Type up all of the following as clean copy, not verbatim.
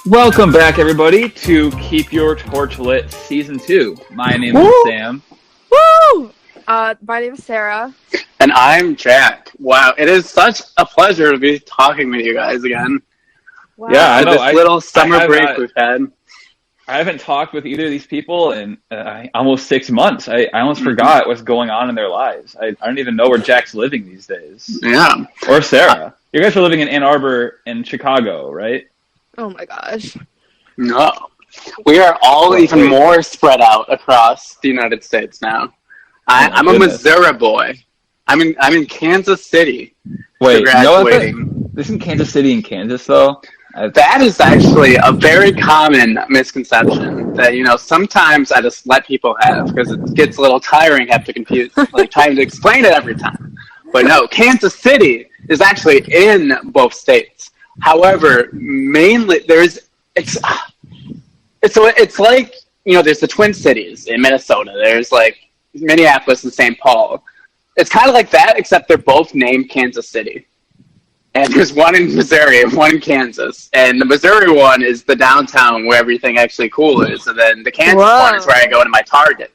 Welcome back, everybody, to Keep Your Torch Lit Season 2. My name is Sam. Woo! My name is Sarah. And I'm Jack. Wow, it is such a pleasure to be talking with you guys again. Wow. Yeah, I know. This little summer break we've had. I haven't talked with either of these people in almost 6 months. I almost forgot what's going on in their lives. I don't even know where Jack's living these days. Yeah. Or Sarah. You guys are living in Ann Arbor and Chicago, right? Oh my gosh. No. We are all even more spread out across the United States now. I'm a Missouri boy. I'm in Kansas City. Wait, graduating. Isn't Kansas City in Kansas, though? That is actually a very common misconception that, sometimes I just let people have because it gets a little tiring have to confuse, trying to explain it every time. But no, Kansas City is actually in both states. However, mainly it's like, there's the Twin Cities in Minnesota. There's like Minneapolis and St. Paul. It's kind of like that, except they're both named Kansas City. And there's one in Missouri and one in Kansas. And the Missouri one is the downtown where everything actually cool is. And then the Kansas one is where I go to my Target.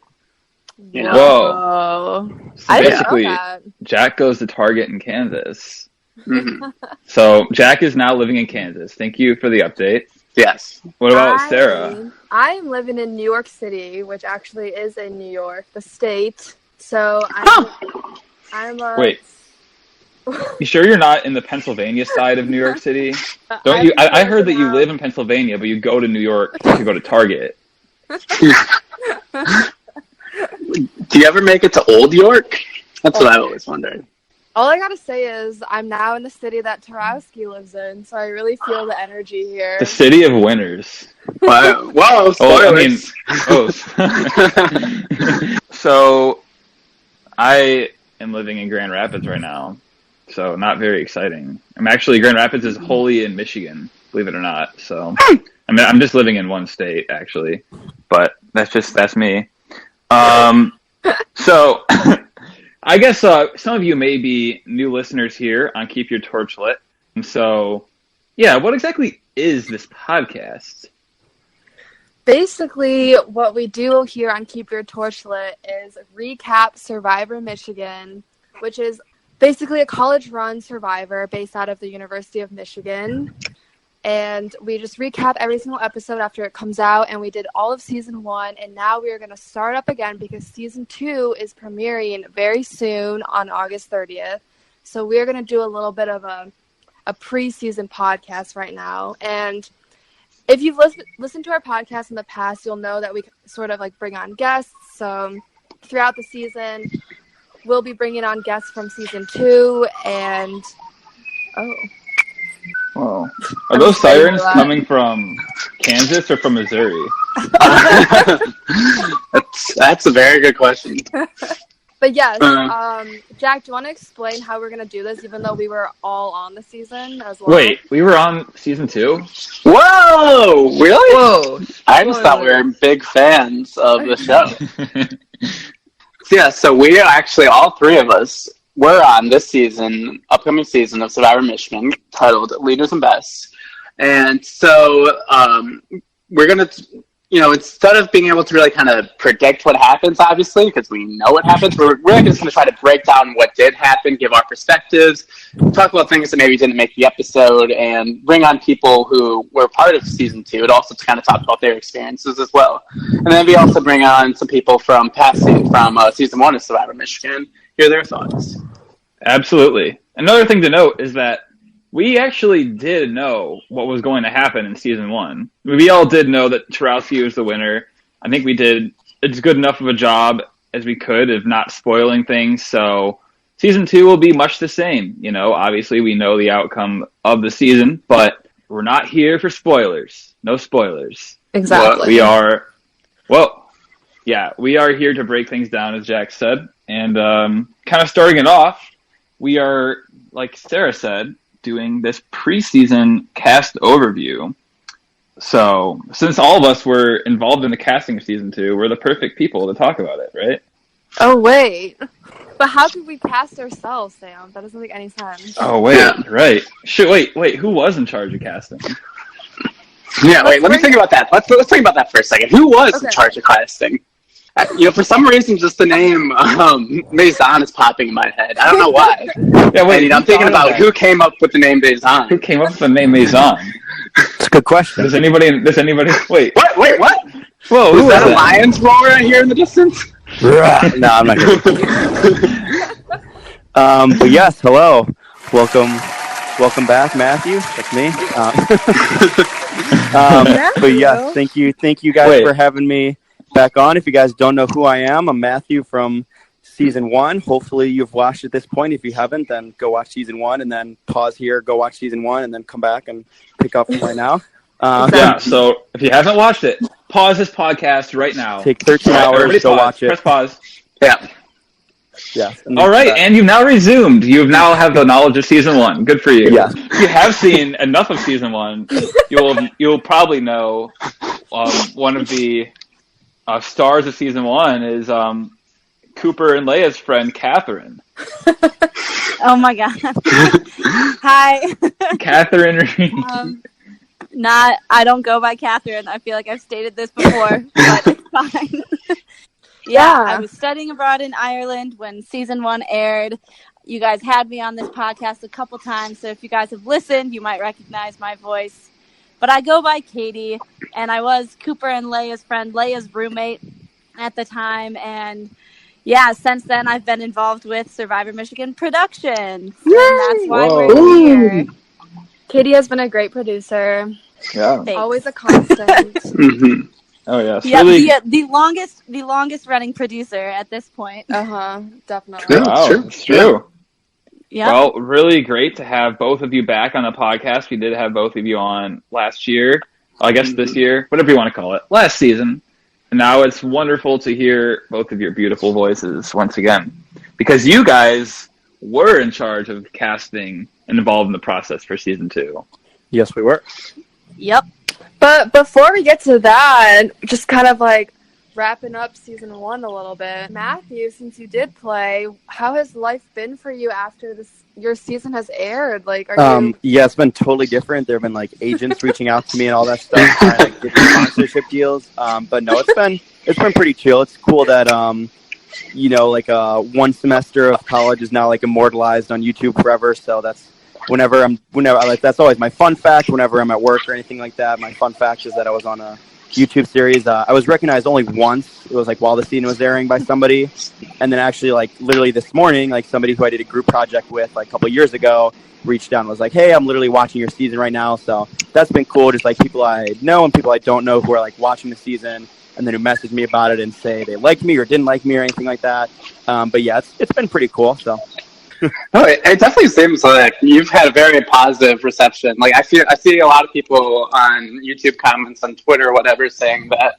Whoa. So basically, Jack goes to Target in Kansas. Mm-hmm. So Jack is now living in Kansas. Thank you for the update. Yes. What about Sarah? I am living in New York City, which actually is in New York, the state. So I'm Wait. You sure you're not in the Pennsylvania side of New York City? Don't you? I heard that you live in Pennsylvania, but you go to New York to go to Target. Do you ever make it to Old York? That's what I always wondered. All I gotta say is I'm now in the city that Tarowski lives in, so I really feel the energy here. The city of winners. Wow! Whoa! Spoilers. So I am living in Grand Rapids right now. So not very exciting. Grand Rapids is wholly in Michigan, believe it or not. So I'm just living in one state actually, but that's me. So I guess some of you may be new listeners here on Keep Your Torch Lit. So yeah, what exactly is this podcast? Basically, what we do here on Keep Your Torch Lit is recap Survivor Michigan, which is basically a college-run Survivor based out of the University of Michigan. And we just recap every single episode after it comes out, and we did all of Season 1, and now we are going to start up again because Season 2 is premiering very soon on August 30th. So we're going to do a little bit of a pre-season podcast right now. And if you've listened to our podcast in the past, you'll know that we sort of bring on guests. So throughout the season, we'll be bringing on guests from Season 2, and Whoa. Are those sirens coming from Kansas or from Missouri? That's a very good question. But yes, Jack, do you want to explain how we're going to do this, even though we were all on the season as well? Wait, we were on Season 2? Whoa! Really? Whoa. I just thought we were big fans of the show. Yeah, so we are actually, all three of us, we're on this upcoming season of Survivor Michigan, titled Leaders and Best. And so we're going to, instead of being able to really kind of predict what happens, obviously, because we know what happens, we're really just going to try to break down what did happen, give our perspectives, talk about things that maybe didn't make the episode, and bring on people who were part of Season 2, and also to kind of talk about their experiences as well. And then we also bring on some people from Season 1 of Survivor Michigan, hear their thoughts. Absolutely. Another thing to note is that we actually did know what was going to happen in Season 1. We all did know that Tarowski was the winner. I think we did as good enough of a job as we could of not spoiling things. So Season 2 will be much the same. Obviously we know the outcome of the season, but we're not here for spoilers. No spoilers. Exactly. We are here to break things down, as Jack said. And kind of starting it off, we are, like Sarah said, doing this preseason cast overview. So, since all of us were involved in the casting of Season 2, we're the perfect people to talk about it, right? Oh, wait. But how could we cast ourselves, Sam? That doesn't make any sense. Oh, wait, right. Wait, who was in charge of casting? Yeah, wait, let me think about that. Let's think about that for a second. Who was in charge of casting? For some reason, just the name Maison is popping in my head. I don't know why. Yeah, wait, I'm thinking about who came up with the name Maison. Who came up with the name Maison? It's a good question. Does anybody? Wait. What? Whoa, is that a lion's roar I hear in the distance? No, I'm not going to. But yes, hello. Welcome back, Matthew. That's me. But yes, thank you guys for having me back on. If you guys don't know who I am, I'm Matthew from season 1. Hopefully you've watched at this point. If you haven't, then go watch season 1 and then pause here, go watch season 1 and then come back and pick up from right now. So if you haven't watched it, pause this podcast right now. Take 13 hours, go watch it. Press pause. Yeah. Yeah. All right, and you've now resumed. You now have the knowledge of season 1. Good for you. Yeah. If you have seen enough of season 1, you'll probably know one of the stars of season 1 is Cooper and Leia's friend Catherine. Oh my god! Hi, Catherine. I don't go by Catherine. I feel like I've stated this before, but it's fine. Yeah, I was studying abroad in Ireland when season 1 aired. You guys had me on this podcast a couple times, so if you guys have listened, you might recognize my voice. But I go by Katie, and I was Cooper and Leia's friend, Leia's roommate at the time. And yeah, since then I've been involved with Survivor Michigan production. And that's why we're here. Katie has been a great producer. Yeah. Thanks. Always a constant. Mm-hmm. Oh yes. Yeah, really... the longest running producer at this point. Definitely. Wow, it's true. Yeah. Well, really great to have both of you back on the podcast. We did have both of you on last year, I guess this year, whatever you want to call it, last season. And now it's wonderful to hear both of your beautiful voices once again, because you guys were in charge of casting and involved in the process for season 2. Yes, we were. Yep. But before we get to that, just kind of like wrapping up season 1 a little bit. Matthew, since you did play, how has life been for you after your season has aired? Like, yeah, it's been totally different. There have been like agents reaching out to me and all that stuff, trying to get sponsorship deals. But no, it's been pretty chill. It's cool that like one semester of college is now like immortalized on YouTube forever. So that's whenever that's always my fun fact. Whenever I'm at work or anything like that, my fun fact is that I was on a YouTube series. I was recognized only once. It was like while the season was airing by somebody, and then actually like literally this morning, like somebody who I did a group project with like a couple years ago reached out and was like, "Hey, I'm literally watching your season right now." So that's been cool. Just like people I know and people I don't know who are like watching the season, and then who message me about it and say they liked me or didn't like me or anything like that. But yeah, it's been pretty cool. So. No, it definitely seems like you've had a very positive reception. Like I see a lot of people on YouTube comments on Twitter or whatever saying that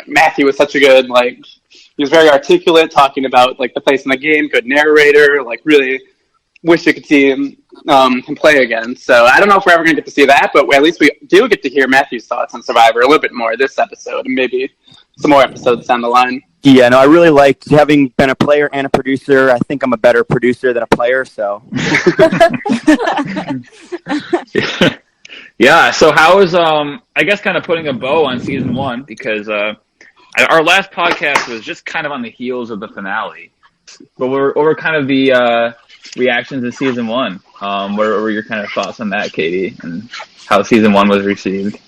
Matthew was such a good, like, he was very articulate, talking about like the place in the game, good narrator, like really wish you could see him play again. So I don't know if we're ever going to get to see that, but at least we do get to hear Matthew's thoughts on Survivor a little bit more this episode and maybe some more episodes down the line. Yeah, no, I really liked having been a player and a producer. I think I'm a better producer than a player, so. Yeah, so how is, I guess kind of putting a bow on season 1, because our last podcast was just kind of on the heels of the finale. But what were kind of the reactions in season 1? What were your kind of thoughts on that, Katie, and how season 1 was received?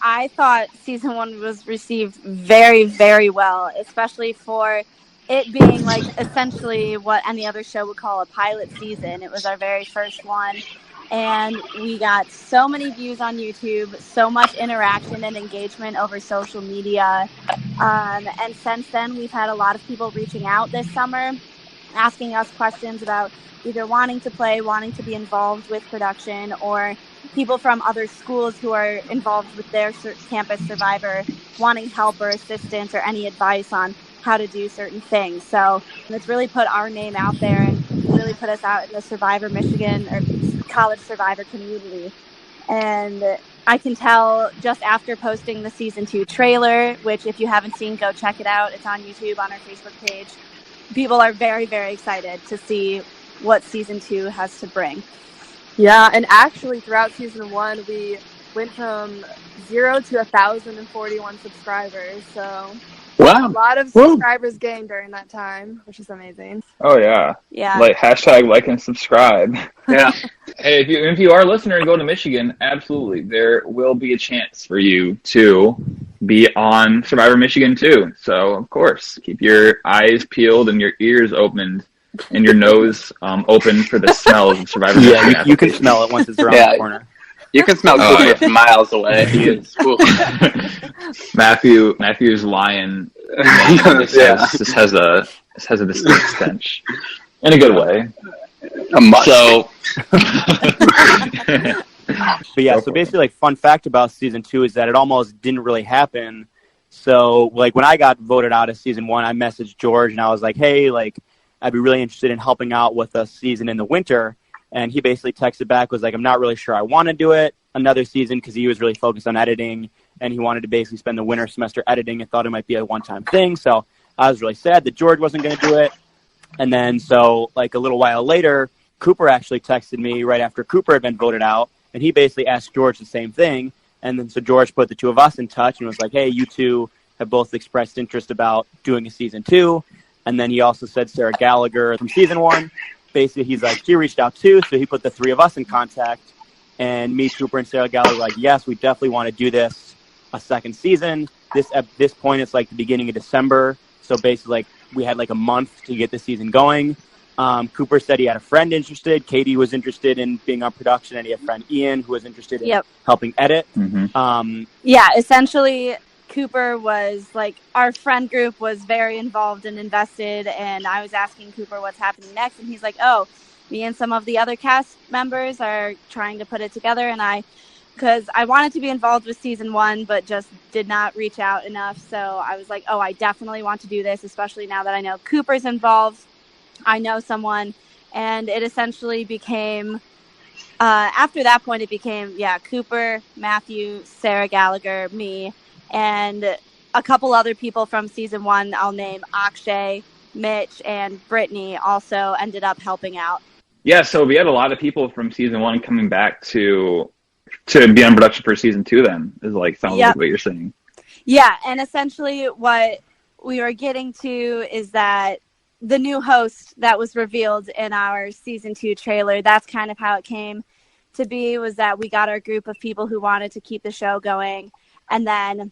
I thought season 1 was received very, very well, especially for it being like essentially what any other show would call a pilot season. It was our very first one, and we got so many views on YouTube, so much interaction and engagement over social media. And since then, we've had a lot of people reaching out this summer, asking us questions about either wanting to play, wanting to be involved with production, or people from other schools who are involved with their campus Survivor wanting help or assistance or any advice on how to do certain things. So it's really put our name out there and really put us out in the Survivor Michigan or college Survivor community. And I can tell just after posting the season 2 trailer, which if you haven't seen, go check it out. It's on YouTube, on our Facebook page. People are very, very excited to see what season 2 has to bring. Yeah, and actually throughout season 1, we went from 0 to 1,041 subscribers. So Wow. a lot of subscribers gained during that time, which is amazing. Oh yeah. Yeah. Like hashtag like and subscribe. Yeah. Hey, if you are a listener and go to Michigan, absolutely, there will be a chance for you to be on Survivor Michigan too. So of course, keep your eyes peeled and your ears opened and your nose open for the smell of Survivor Michigan. Yeah, you can smell it once it's around the corner. You can smell Cooper from miles away. He is. Matthew's lion this has a distinct stench in a good way. A mush. So, But yeah, so basically, like, fun fact about season 2 is that it almost didn't really happen. So, like, when I got voted out of season 1, I messaged George and I was like, hey, like, I'd be really interested in helping out with a season in the winter. And he basically texted back, was like, I'm not really sure I want to do it another season because he was really focused on editing and he wanted to basically spend the winter semester editing and thought it might be a one-time thing. So I was really sad that George wasn't going to do it. And then so like a little while later, Cooper actually texted me right after Cooper had been voted out. And he basically asked George the same thing. And then so George put the two of us in touch and was like, hey, you two have both expressed interest about doing a season 2. And then he also said Sarah Gallagher from season 1. Basically, he's like, she reached out too. So he put the three of us in contact. And me, Cooper, and Sarah Gallagher were like, yes, we definitely want to do this a second season. At this point, it's like the beginning of December. So basically, like, we had like a month to get the season going. Cooper said he had a friend interested. Katie was interested in being on production, and he had a friend Ian who was interested in helping edit. Mm-hmm. Yeah, essentially, Cooper was like, our friend group was very involved and invested, and I was asking Cooper what's happening next, and he's like, oh, me and some of the other cast members are trying to put it together, and because I wanted to be involved with season 1, but just did not reach out enough, so I was like, oh, I definitely want to do this, especially now that I know Cooper's involved. I know someone, and it essentially became, after that point, it became, Cooper, Matthew, Sarah Gallagher, me, and a couple other people from season 1. I'll name Akshay, Mitch, and Brittany also ended up helping out. Yeah, so we had a lot of people from season 1 coming back to be on production for season 2 then, is like, sounds like what you're saying. Yeah, and essentially what we were getting to is that the new host that was revealed in our season 2 trailer, that's kind of how it came to be, was that we got our group of people who wanted to keep the show going. And then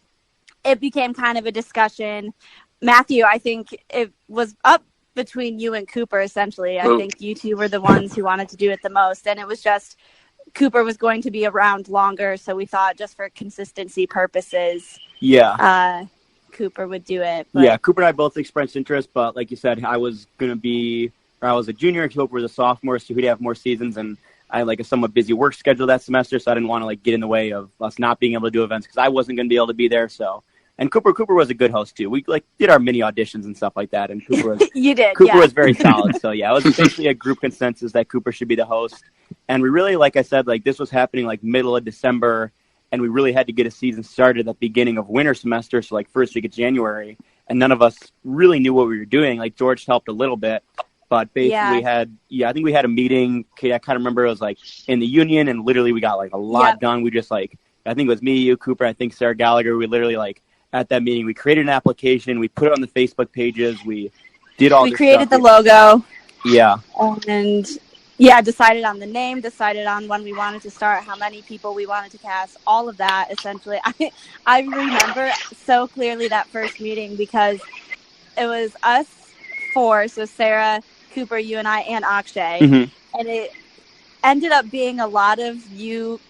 it became kind of a discussion. Matthew, I think it was up between you and Cooper, essentially. I think you two were the ones who wanted to do it the most. And it was just, Cooper was going to be around longer, so we thought just for consistency purposes, Cooper would do it. But... Yeah, Cooper and I both expressed interest, but like you said, I was a junior and Cooper was a sophomore, so he'd have more seasons, and I had like a somewhat busy work schedule that semester, so I didn't want to like get in the way of us not being able to do events because I wasn't going to be able to be there. So, and Cooper was a good host too. We like did our mini auditions and stuff like that, and Cooper was Cooper was very solid. So yeah, it was basically a group consensus that Cooper should be the host, and we really, like I said, like this was happening like middle of December. And we really had to get a season started at the beginning of winter semester, so like first week of January. And none of us really knew what we were doing. Like George helped a little bit, but basically I think we had a meeting. Okay, I kind of remember it was like in the union, and literally we got like a lot done. We just like, I think it was me, you, Cooper, I think Sarah Gallagher. We literally like at that meeting, we created an application. We put it on the Facebook pages. We did all. We created the logo. Yeah. And decided on the name, decided on when we wanted to start, how many people we wanted to cast, all of that, essentially. I remember so clearly that first meeting because it was us 4, so Sarah, Cooper, you and I, and Akshay. Mm-hmm. And it ended up being a lot of you,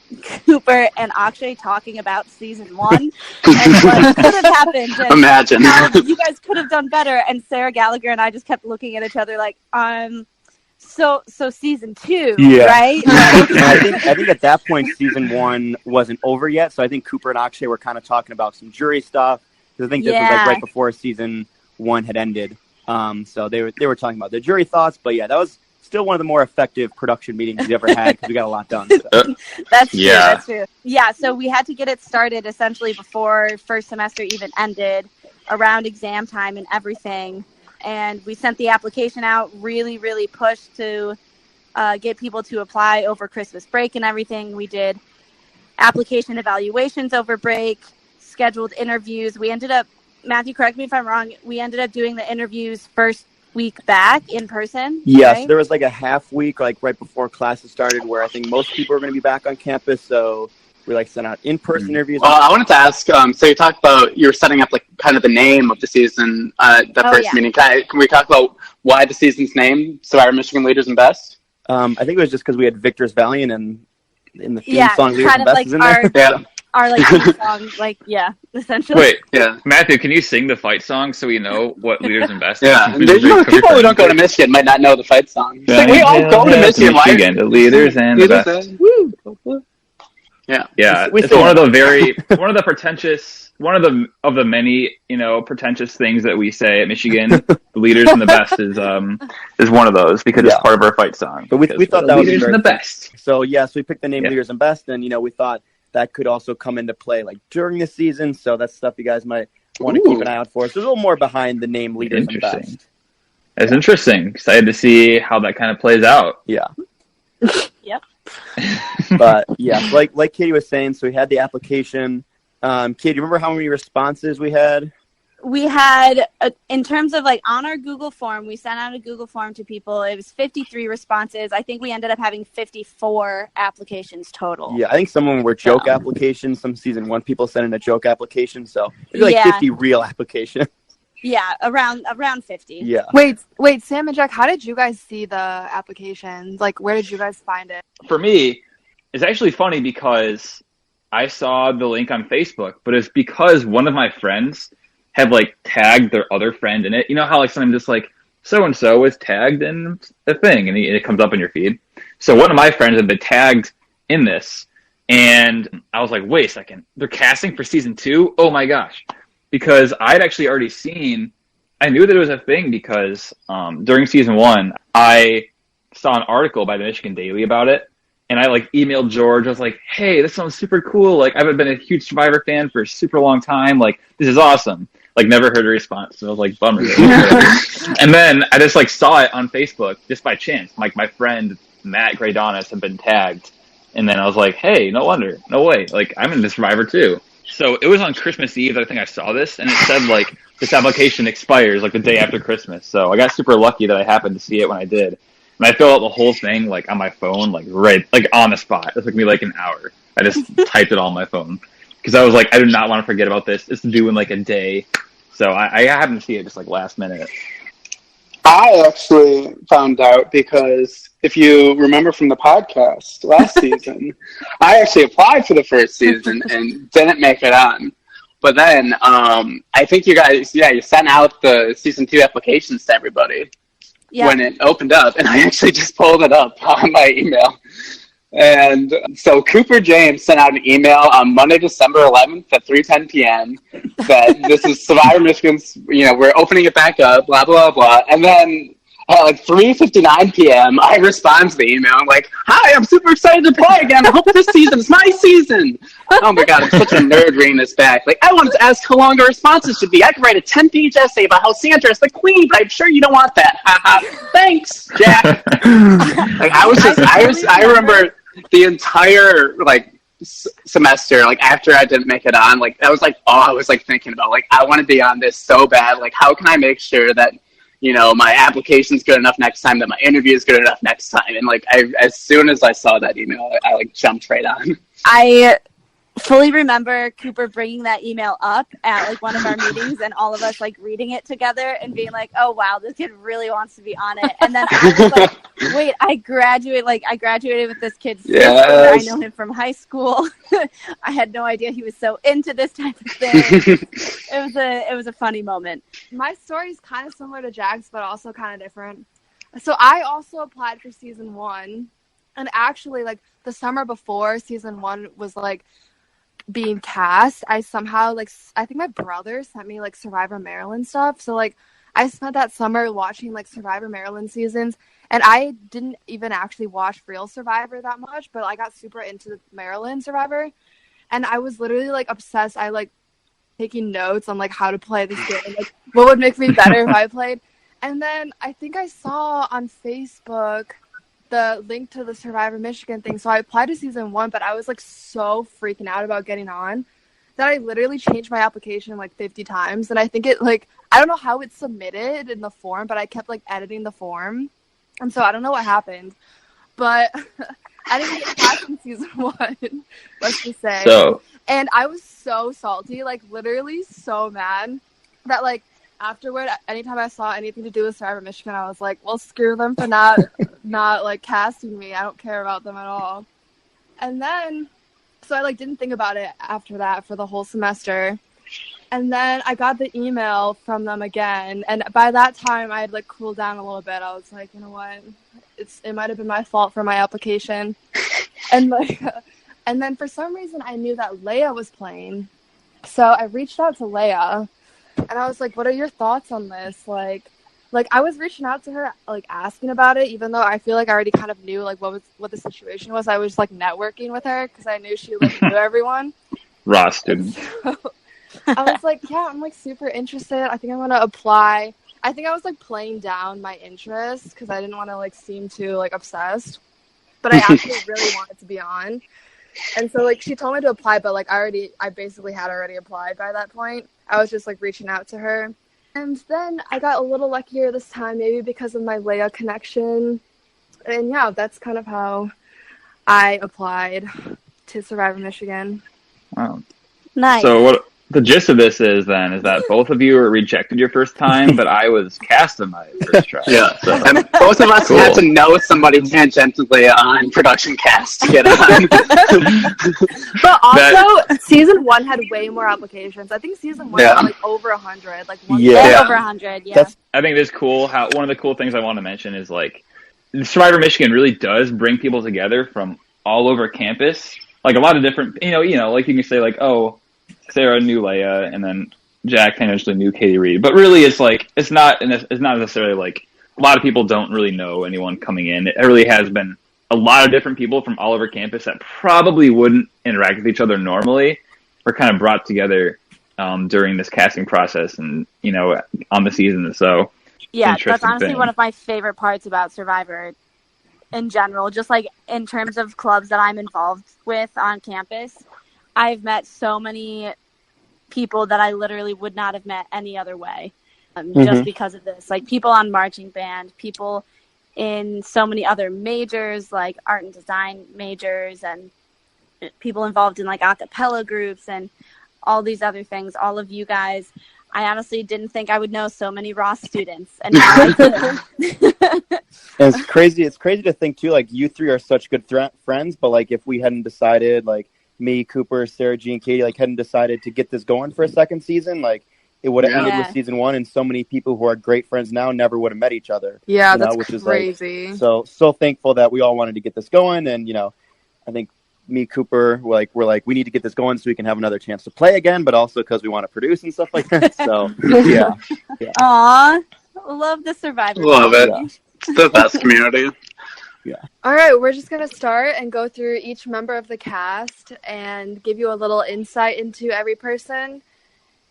Cooper, and Akshay talking about season 1 and what could have happened. And imagine. How you guys could have done better. And Sarah Gallagher and I just kept looking at each other like, So season 2, right? I think at that point season 1 wasn't over yet, so I think Cooper and Akshay were kind of talking about some jury stuff. Because I think this was like right before season 1 had ended. So they were talking about their jury thoughts, but yeah, that was still one of the more effective production meetings we ever had because we got a lot done. So. That's true. Yeah, so we had to get it started essentially before first semester even ended, around exam time and everything. And we sent the application out, really, really pushed to get people to apply over Christmas break and everything we did. application evaluations over break, scheduled interviews. We ended up, Matthew, correct me if I'm wrong, we ended up doing the interviews first week back in person. Yes, right? there was like a half week, like right before classes started, where I think most people were going to be back on campus. So we like sent out in-person interviews. Well, I wanted to ask, so you talked about you were setting up like kind of the name of the season, the first meeting. Can we talk about why the season's name, Survivor Michigan Leaders and Best? I think it was just because we had Victor's Valiant and in the theme song Leaders kind and of Best like is in there. our like theme song, like essentially. Wait, Yeah. Matthew, can you sing the fight song so we know what Leaders and Best? Yeah, people who don't go to Michigan might not know the fight song. Yeah. We all go to Michigan. Michigan, the Leaders and the Best. Woo. Yeah. It's one of the many, pretentious things that we say at Michigan. The Leaders and the Best is one of those because it's part of our fight song. But we thought that was Leaders and the Best. So we picked the name Leaders and Best, and we thought that could also come into play like during the season. So that's stuff you guys might want to keep an eye out for. So there's a little more behind the name Leaders and Best. That's interesting. Excited to see how that kind of plays out. Yeah. Yep. But like Katie was saying, so we had the application. Katie, do you remember how many responses we had? We had, in terms of like on our Google form, we sent out a Google form to people. It was 53 responses. I think we ended up having 54 applications total. Yeah, I think some of them were joke applications. Some season 1 people sent in a joke application. So maybe like 50 real applications. Yeah, around 50. Yeah. Wait, Sam and Jack, how did you guys see the applications? Like, where did you guys find it? For me, it's actually funny because I saw the link on Facebook, but it's because one of my friends had like tagged their other friend in it. You know how like sometimes just like so-and-so is tagged in a thing and it comes up in your feed. So one of my friends had been tagged in this and I was like, wait a second, they're casting for season 2? Oh my gosh. Because I'd actually already seen, I knew that it was a thing because during season 1, I saw an article by the Michigan Daily about it. And I like emailed George. I was like, hey, this sounds super cool. Like, I haven't been a huge Survivor fan for a super long time. Like, this is awesome. Like, never heard a response. So I was like, bummer. And then I just like saw it on Facebook just by chance. Like, my friend Matt Graydonis had been tagged. And then I was like, hey, no wonder. No way. Like, I'm in the Survivor too. So it was on Christmas Eve that I think I saw this. And it said, like, this application expires like the day after Christmas. So I got super lucky that I happened to see it when I did. And I filled out the whole thing, like, on my phone, like, right, like, on the spot. It took me, like, an hour. I just typed it all on my phone. Because I was like, I do not want to forget about this. It's due in, like, a day. So I happened to see it just, like, last minute. I actually found out because if you remember from the podcast last season, I actually applied for the first season and didn't make it on. But then I think you guys, you sent out the season 2 applications to everybody. Yeah. When it opened up, and I actually just pulled it up on my email. And so Cooper James sent out an email on Monday, December 11th at 3:10 p.m. that this is Survivor Michigan's, we're opening it back up, blah, blah, blah. And then at like 3:59 p.m., I respond to the email. I'm like, hi, I'm super excited to play again. I hope this season's my season. Oh my God, I'm such a nerd reading this back. Like, I wanted to ask how long our responses should be. I could write a 10-page essay about how Sandra is the queen, but I'm sure you don't want that. Thanks, Jack. Like, I remember the entire, like, semester, like, after I didn't make it on, like, that was like all I was like thinking about. Like, I want to be on this so bad. Like, how can I make sure that my application's good enough next time, that my interview is good enough next time? And like, as soon as I saw that email, I like jumped right on. I fully remember Cooper bringing that email up at like one of our meetings and all of us like reading it together and being like, oh wow, this kid really wants to be on it. And then I was like, wait, I graduated with this kid's sister. I know him from high school. I had no idea he was so into this type of thing. It was a funny moment. My story is kind of similar to Jack's, but also kind of different. So I also applied for season 1, and actually like the summer before season 1 was like being cast, I somehow like, I think my brother sent me like Survivor Maryland stuff. So like I spent that summer watching like Survivor Maryland seasons, and I didn't even actually watch real Survivor that much, but I got super into the Maryland Survivor, and I was literally like obsessed. I like taking notes on like how to play this game, like what would make me better if I played. And then I think I saw on Facebook the link to the Survivor Michigan thing. So I applied to season 1, but I was like so freaking out about getting on that I literally changed my application like 50 times. And I think it like, I don't know how it's submitted in the form, but I kept like editing the form. And so I don't know what happened, but I didn't get past in season 1, let's just say. So, And I was so salty, like literally so mad that like afterward, anytime I saw anything to do with Survivor Michigan, I was like, well, screw them for not like casting me. I don't care about them at all. And then, so I like didn't think about it after that for the whole semester. And then I got the email from them again. And by that time I had like cooled down a little bit. I was like, you know what? It might have been my fault for my application. And like, and then for some reason I knew that Leia was playing. So I reached out to Leia and I was like, what are your thoughts on this? Like I was reaching out to her, like asking about it, even though I feel like I already kind of knew like what the situation was. I was like networking with her because I knew she like knew everyone. Ross student. So I was like, yeah, I'm like super interested. I think I'm gonna apply. I think I was like playing down my interest because I didn't want to like seem too like obsessed, but I actually really wanted to be on. And so like she told me to apply, but like I basically had already applied by that point. I was just like reaching out to her. And then I got a little luckier this time, maybe because of my Leia connection. And yeah, that's kind of how I applied to Survivor Michigan. Wow. Nice. So what the gist of this is then is that both of you were rejected your first time, but I was cast in my first try. Yeah. So. And both of us Cool. had to know somebody tangentially on production cast to get on. But also, season 1 had way more applications. I think season 1 Yeah. had like over 100. Like one Yeah. Over 100, yeah. That's I think it is cool how one of the cool things I want to mention is like Survivor Michigan really does bring people together from all over campus. Like a lot of different, you know, like you can say like, oh, Sarah knew Leia, and then Jack tangentially knew Katie Reed. But really, it's like it's not necessarily like a lot of people don't really know anyone coming in. It really has been a lot of different people from all over campus that probably wouldn't interact with each other normally, were kind of brought together during this casting process, and you know, on the season. So Yeah, that's interesting honestly thing. one of my favorite parts about Survivor in general. Just like in terms of clubs that I'm involved with on campus, I've met so many people that I literally would not have met any other way, just because of this. Like people on marching band, people in so many other majors, like art and design majors, and people involved in like a cappella groups and all these other things. All of you guys, I honestly didn't think I would know so many Ross students, and now I do. And it's crazy. It's crazy to think too. Like you three are such good friends, but like if we hadn't decided, like me, Cooper, Sarah G, and Katie, like hadn't decided to get this going for a second season, like it would have ended with season 1, and so many people who are great friends now never would have met each other. Yeah, you know, that's which is crazy. like, so thankful that we all wanted to get this going, and you know, I think me, Cooper, we're like we need to get this going so we can have another chance to play again, but also because we want to produce and stuff like that. So yeah. Aw, love the Survivor. Love it. Yeah. It's the best community. All right, we're just going to start and go through each member of the cast and give you a little insight into every person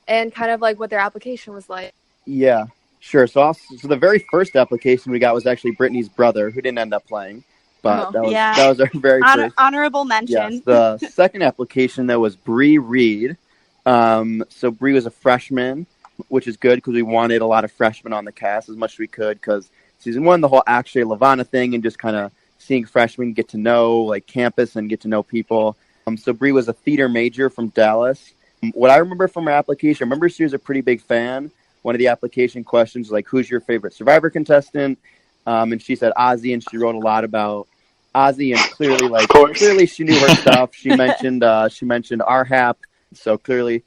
and kind of like what their application was like. Yeah, sure. So the very first application we got was actually Brittany's brother, who didn't end up playing, but that was our very first. Honorable mention. Yes, the second application that was Bree Reed. So Bree was a freshman, which is good because we wanted a lot of freshmen on the cast as much as we could, because season 1, the whole Akshay Lavana thing and just kind of seeing freshmen get to know like campus and get to know people. So Bree was a theater major from Dallas. What I remember from her application, I remember she was a pretty big fan. One of the application questions was like, who's your favorite Survivor contestant? And she said Ozzy, and she wrote a lot about Ozzy, and clearly she knew her stuff. She mentioned RHAP, so clearly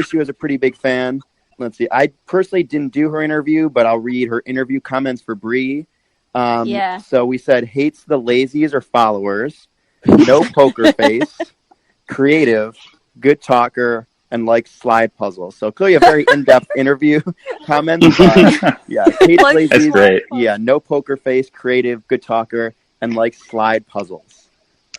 she was a pretty big fan. Let's see. I personally didn't do her interview, but I'll read her interview comments for Bree. So we said, hates the lazies or followers, no poker face, creative, good talker, and likes slide puzzles. So clearly a very in-depth interview comments. Yeah, hates lazies. That's great. Yeah, no poker face, creative, good talker, and likes slide puzzles.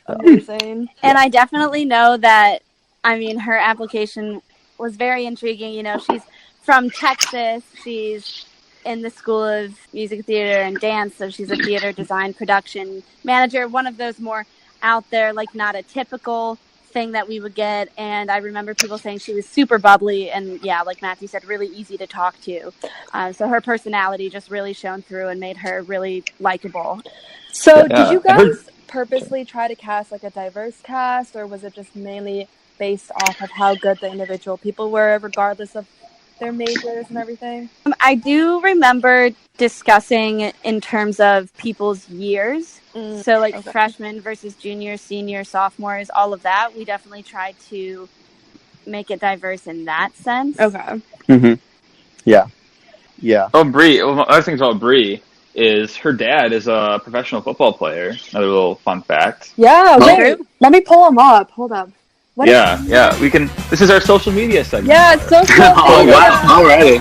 Amazing. And I definitely know that, I mean, her application was very intriguing. You know, she's from Texas. She's in the School of Music, Theater, and Dance. So she's a theater design production manager, one of those more out there, like not a typical thing that we would get. And I remember people saying she was super bubbly and, yeah, like Matthew said, really easy to talk to. So her personality just really shone through and made her really likable. So did you guys purposely try to cast like a diverse cast, or was it just mainly based off of how good the individual people were, regardless of their majors and everything? I do remember discussing in terms of people's years. So like freshmen versus juniors, seniors, sophomores, all of that. We definitely tried to make it diverse in that sense. Okay. Mm-hmm. Yeah. Oh, Bree. Well, other things about Bree is her dad is a professional football player. Another little fun fact. Yeah, Oh. wait. Let me pull him up. Hold up. What Yeah. We can. This is our social media segment. Yeah, it's so cool. Oh, wow. Alrighty.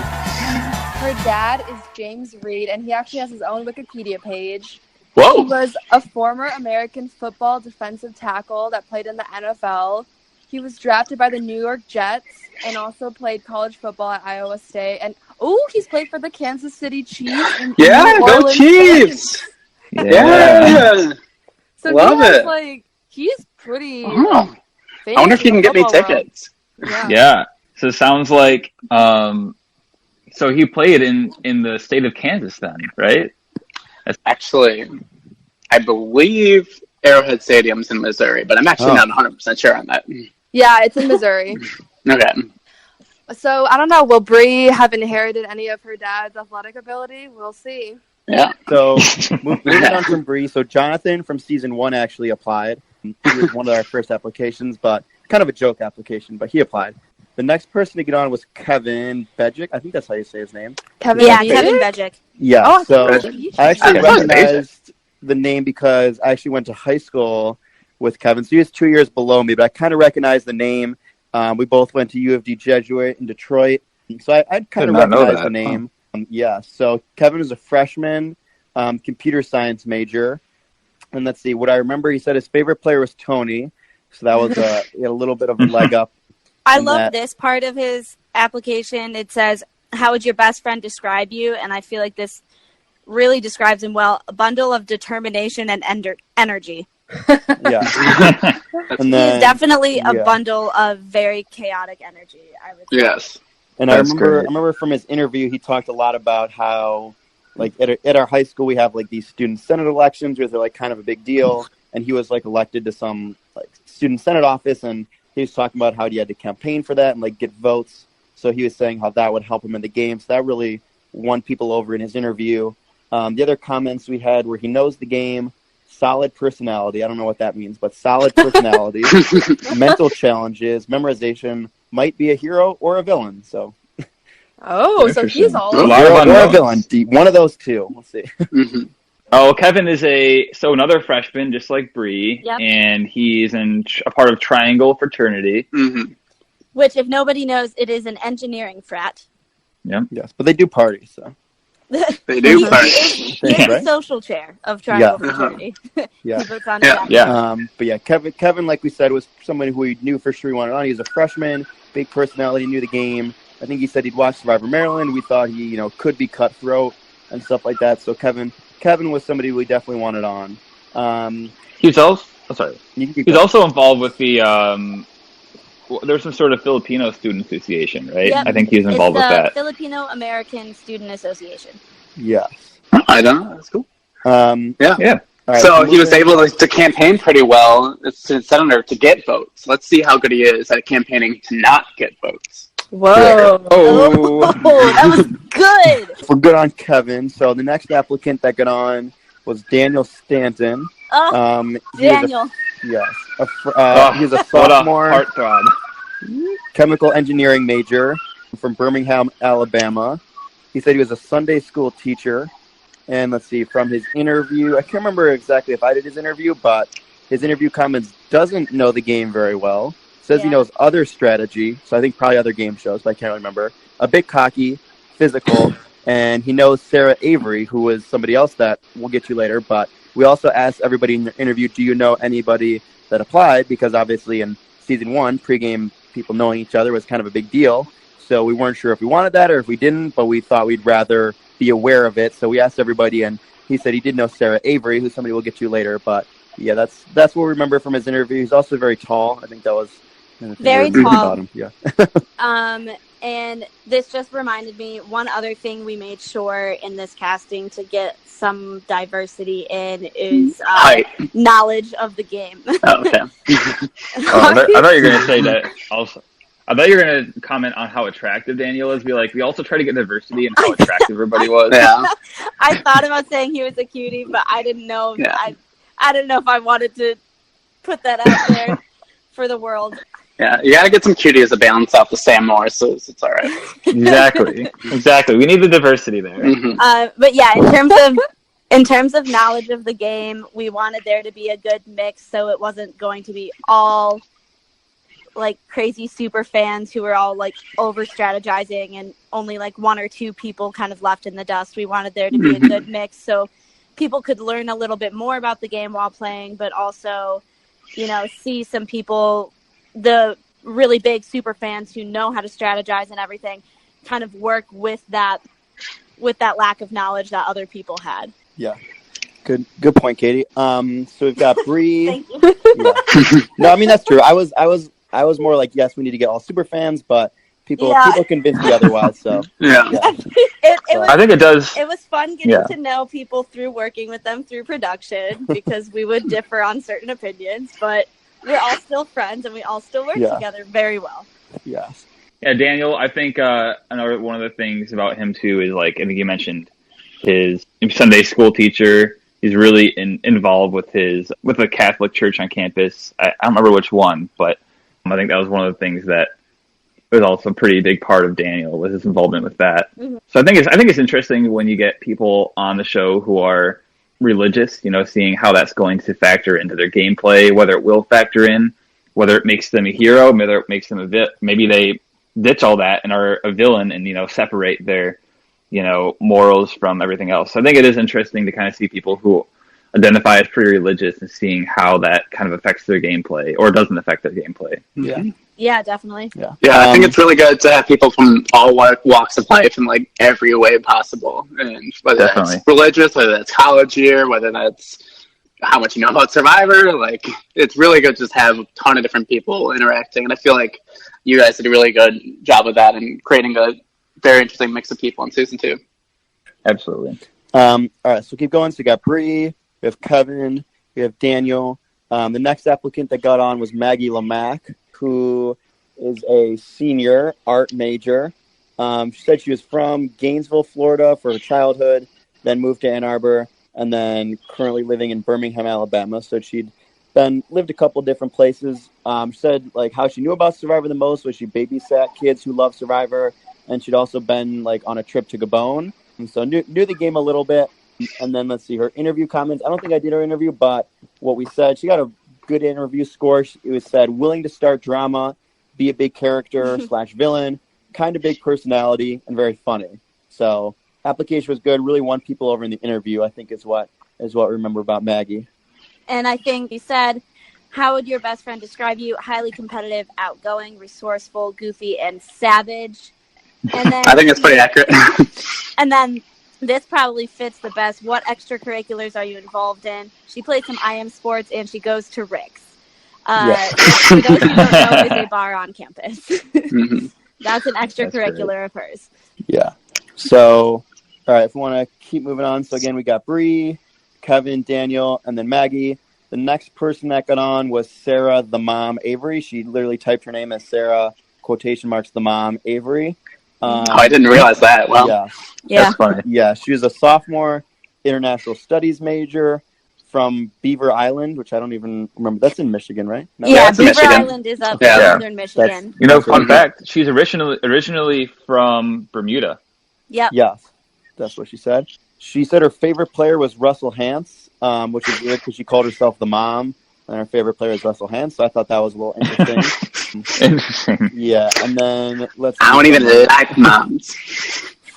Her dad is James Reed, and he actually has his own Wikipedia page. He Whoa. was a former American football defensive tackle that played in the NFL. He was drafted by the New York Jets and also played college football at Iowa State. And he's played for the Kansas City Chiefs. And Yeah, New go Orleans Chiefs. Saints. Yeah. So Love he has, it. like, he's pretty Oh. famous I wonder if you in can the get me football world. tickets. Yeah. So it sounds like. So he played in the state of Kansas then, right? Actually, I believe Arrowhead Stadium's in Missouri, but I'm actually not 100% sure on that. Yeah, it's in Missouri. Okay. So, I don't know. Will Bree have inherited any of her dad's athletic ability? We'll see. Yeah. So moving on from Bree, so Jonathan from season 1 actually applied. He was one of our first applications, but kind of a joke application, but he applied. The next person to get on was Kevin Bejic. I think that's how you say his name. Kevin Yeah, Bejic? Kevin Bejic. Yeah, Oh, so I thought it was I actually I thought it was recognized the name because I actually went to high school with Kevin. So he was 2 years below me, but I kind of recognized the name. We both went to U of D Jesuit in Detroit. So I kind of recognized the name. So Kevin is a freshman, computer science major. And let's see, what I remember, he said his favorite player was Tony. So that was he had a little bit of a leg up. I love this part of his application. It says, how would your best friend describe you? And I feel like this really describes him well. A bundle of determination and energy. Yeah. And then, He's definitely a bundle of very chaotic energy, I would say. Yes. And I remember from his interview, he talked a lot about how, like, at our high school, we have, like, these student senate elections where they're, like, kind of a big deal. And he was, like, elected to some, like, student senate office, and he was talking about how he had to campaign for that and, like, get votes. So he was saying how that would help him in the game. So that really won people over in his interview. The other comments we had were he knows the game, solid personality. I don't know what that means, but solid personality, mental challenges, memorization, might be a hero or a villain. So, so he's all A over. lot of hero or a unknowns. villain. One of those two. We'll see. Oh, Kevin is another freshman, just like Bree, Yep. and he's a part of Triangle Fraternity. Mm-hmm. Which, if nobody knows, it is an engineering frat. Yes, but they do party. So They do. He is Right? the social chair of Triangle Fraternity. Yeah. He puts on But yeah, Kevin, like we said, was somebody who we knew for sure he wanted on. He was a freshman, big personality, knew the game. I think he said he'd watched Survivor Maryland. We thought he, could be cutthroat and stuff like that. So Kevin was somebody we definitely wanted on. He's also He's going. also involved with the there's some sort of Filipino student association, right? Yep. I think he's involved it's with the that. Filipino American Student Association. Yes. I don't know. That's cool. Yeah. All right, So he was moving- able to campaign pretty well as a senator to get votes. Let's see how good he is at campaigning to not get votes. Whoa. Oh. that was good. We're good on Kevin. So the next applicant that got on was Daniel Stanton. Oh, He was Daniel. he was a What a sophomore heartthrob. chemical engineering major from Birmingham, Alabama. He said he was a Sunday school teacher. And let's see, from his interview, I can't remember exactly if I did his interview, but his interview comments doesn't know the game very well. Says he knows other strategy, so I think probably other game shows, but I can't remember. A bit cocky, physical, and he knows Sarah Avery, who was somebody else that we'll get to later. But we also asked everybody in the interview, do you know anybody that applied? Because obviously in season 1, pregame people knowing each other was kind of a big deal. So we weren't sure if we wanted that or if we didn't, but we thought we'd rather be aware of it. So we asked everybody, and he said he did know Sarah Avery, who somebody will get to later. But yeah, that's what we remember from his interview. He's also very tall. I think that was very tall. about him. Yeah. And this just reminded me, one other thing we made sure in this casting to get some diversity in is knowledge of the game. Oh, okay. I thought you were going to say that also. I thought you were going to comment on how attractive Daniel is. Be like, we also try to get diversity in how attractive everybody was. Yeah. I thought about saying he was a cutie, but I didn't know. Yeah. I didn't know if I wanted to put that out there for the world. Yeah, you gotta get some cuties to balance out the Sam Morrises. It's all right. Exactly. We need the diversity there. Mm-hmm. But yeah, in terms of knowledge of the game, we wanted there to be a good mix, so it wasn't going to be all like crazy super fans who were all like over strategizing and only like one or two people kind of left in the dust. We wanted there to be a good mix so people could learn a little bit more about the game while playing, but also, see some people, the really big super fans who know how to strategize and everything, kind of work with that lack of knowledge that other people had. Yeah. Good point, Katie. So we've got Bree. Thank you. Yeah. No, I mean that's true. I was more like, yes, we need to get all super fans, but people convinced me otherwise. So yeah. I think it does. It was fun getting to know people through working with them through production because we would differ on certain opinions, but we're all still friends and we all still work together very well. Yes. Yeah, Daniel, I think another one of the things about him too is like I think you mentioned his Sunday school teacher. He's really involved with the Catholic church on campus. I don't remember which one, but I think that was one of the things that was also a pretty big part of Daniel was his involvement with that. Mm-hmm. So I think it's interesting when you get people on the show who are religious, seeing how that's going to factor into their gameplay, whether it will factor in, whether it makes them a hero, whether it makes them maybe they ditch all that and are a villain and, separate their, morals from everything else. So I think it is interesting to kind of see people who identify as pretty religious and seeing how that kind of affects their gameplay or doesn't affect their gameplay. Yeah. Yeah, definitely. Yeah, I think it's really good to have people from all walks of life in like every way possible. And whether that's religious, whether that's college year, whether that's how much you know about Survivor, like it's really good to just have a ton of different people interacting. And I feel like you guys did a really good job of that and creating a very interesting mix of people in season 2. Absolutely. All right, so keep going. So we got Bree, we have Kevin, we have Daniel. The next applicant that got on was Maggie Lamack, who is a senior art major. She said she was from Gainesville, Florida for her childhood, then moved to Ann Arbor, and then currently living in Birmingham, Alabama. So she'd lived a couple different places. She said like how she knew about Survivor the most was she babysat kids who love Survivor, and she'd also been like on a trip to Gabon, and so knew the game a little bit. And then let's see her interview comments. I don't think I did her interview, but what we said, she got a good interview score. It was said willing to start drama, be a big character / villain, kind of big personality, and very funny. So application was good. Really won people over in the interview, I think is what we remember about Maggie. And I think he said, how would your best friend describe you? Highly competitive, outgoing, resourceful, goofy, and savage. And then I think it's pretty accurate. And then this probably fits the best. What extracurriculars are you involved in? She plays some IM sports and she goes to Rick's. For those who don't know, is a bar on campus. That's an extracurricular of hers. Yeah. So, all right, if we want to keep moving on. So again, we got Bree, Kevin, Daniel, and then Maggie. The next person that got on was Sarah, the mom, Avery. She literally typed her name as Sarah, quotation marks, the mom, Avery. I didn't realize that. Well, yeah. That's funny. Yeah, she was a sophomore international studies major from Beaver Island, which I don't even remember. That's in Michigan, right? No, yeah, Beaver Island is up in northern Michigan. Fun fact, she's originally from Bermuda. Yep. Yes, that's what she said. She said her favorite player was Russell Hantz, which is weird because she called herself the mom, and her favorite player is Russell Hantz, so I thought that was a little interesting. Interesting. Yeah, and then let's see. I don't even like moms.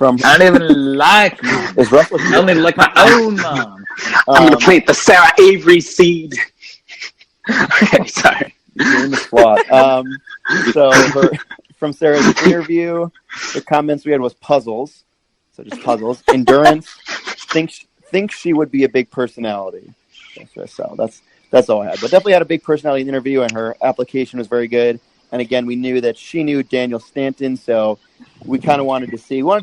I don't even like moms. Is Russell I only like my own mom. I'm going to plant the Sarah Avery seed. Okay, sorry. Game is flawed. So from Sarah's interview, the comments we had was puzzles. So just puzzles. Endurance. Thinks she would be a big personality. So that's all I had. But definitely had a big personality in the interview, and her application was very good. And again, we knew that she knew Daniel Stanton, so we kind of wanted to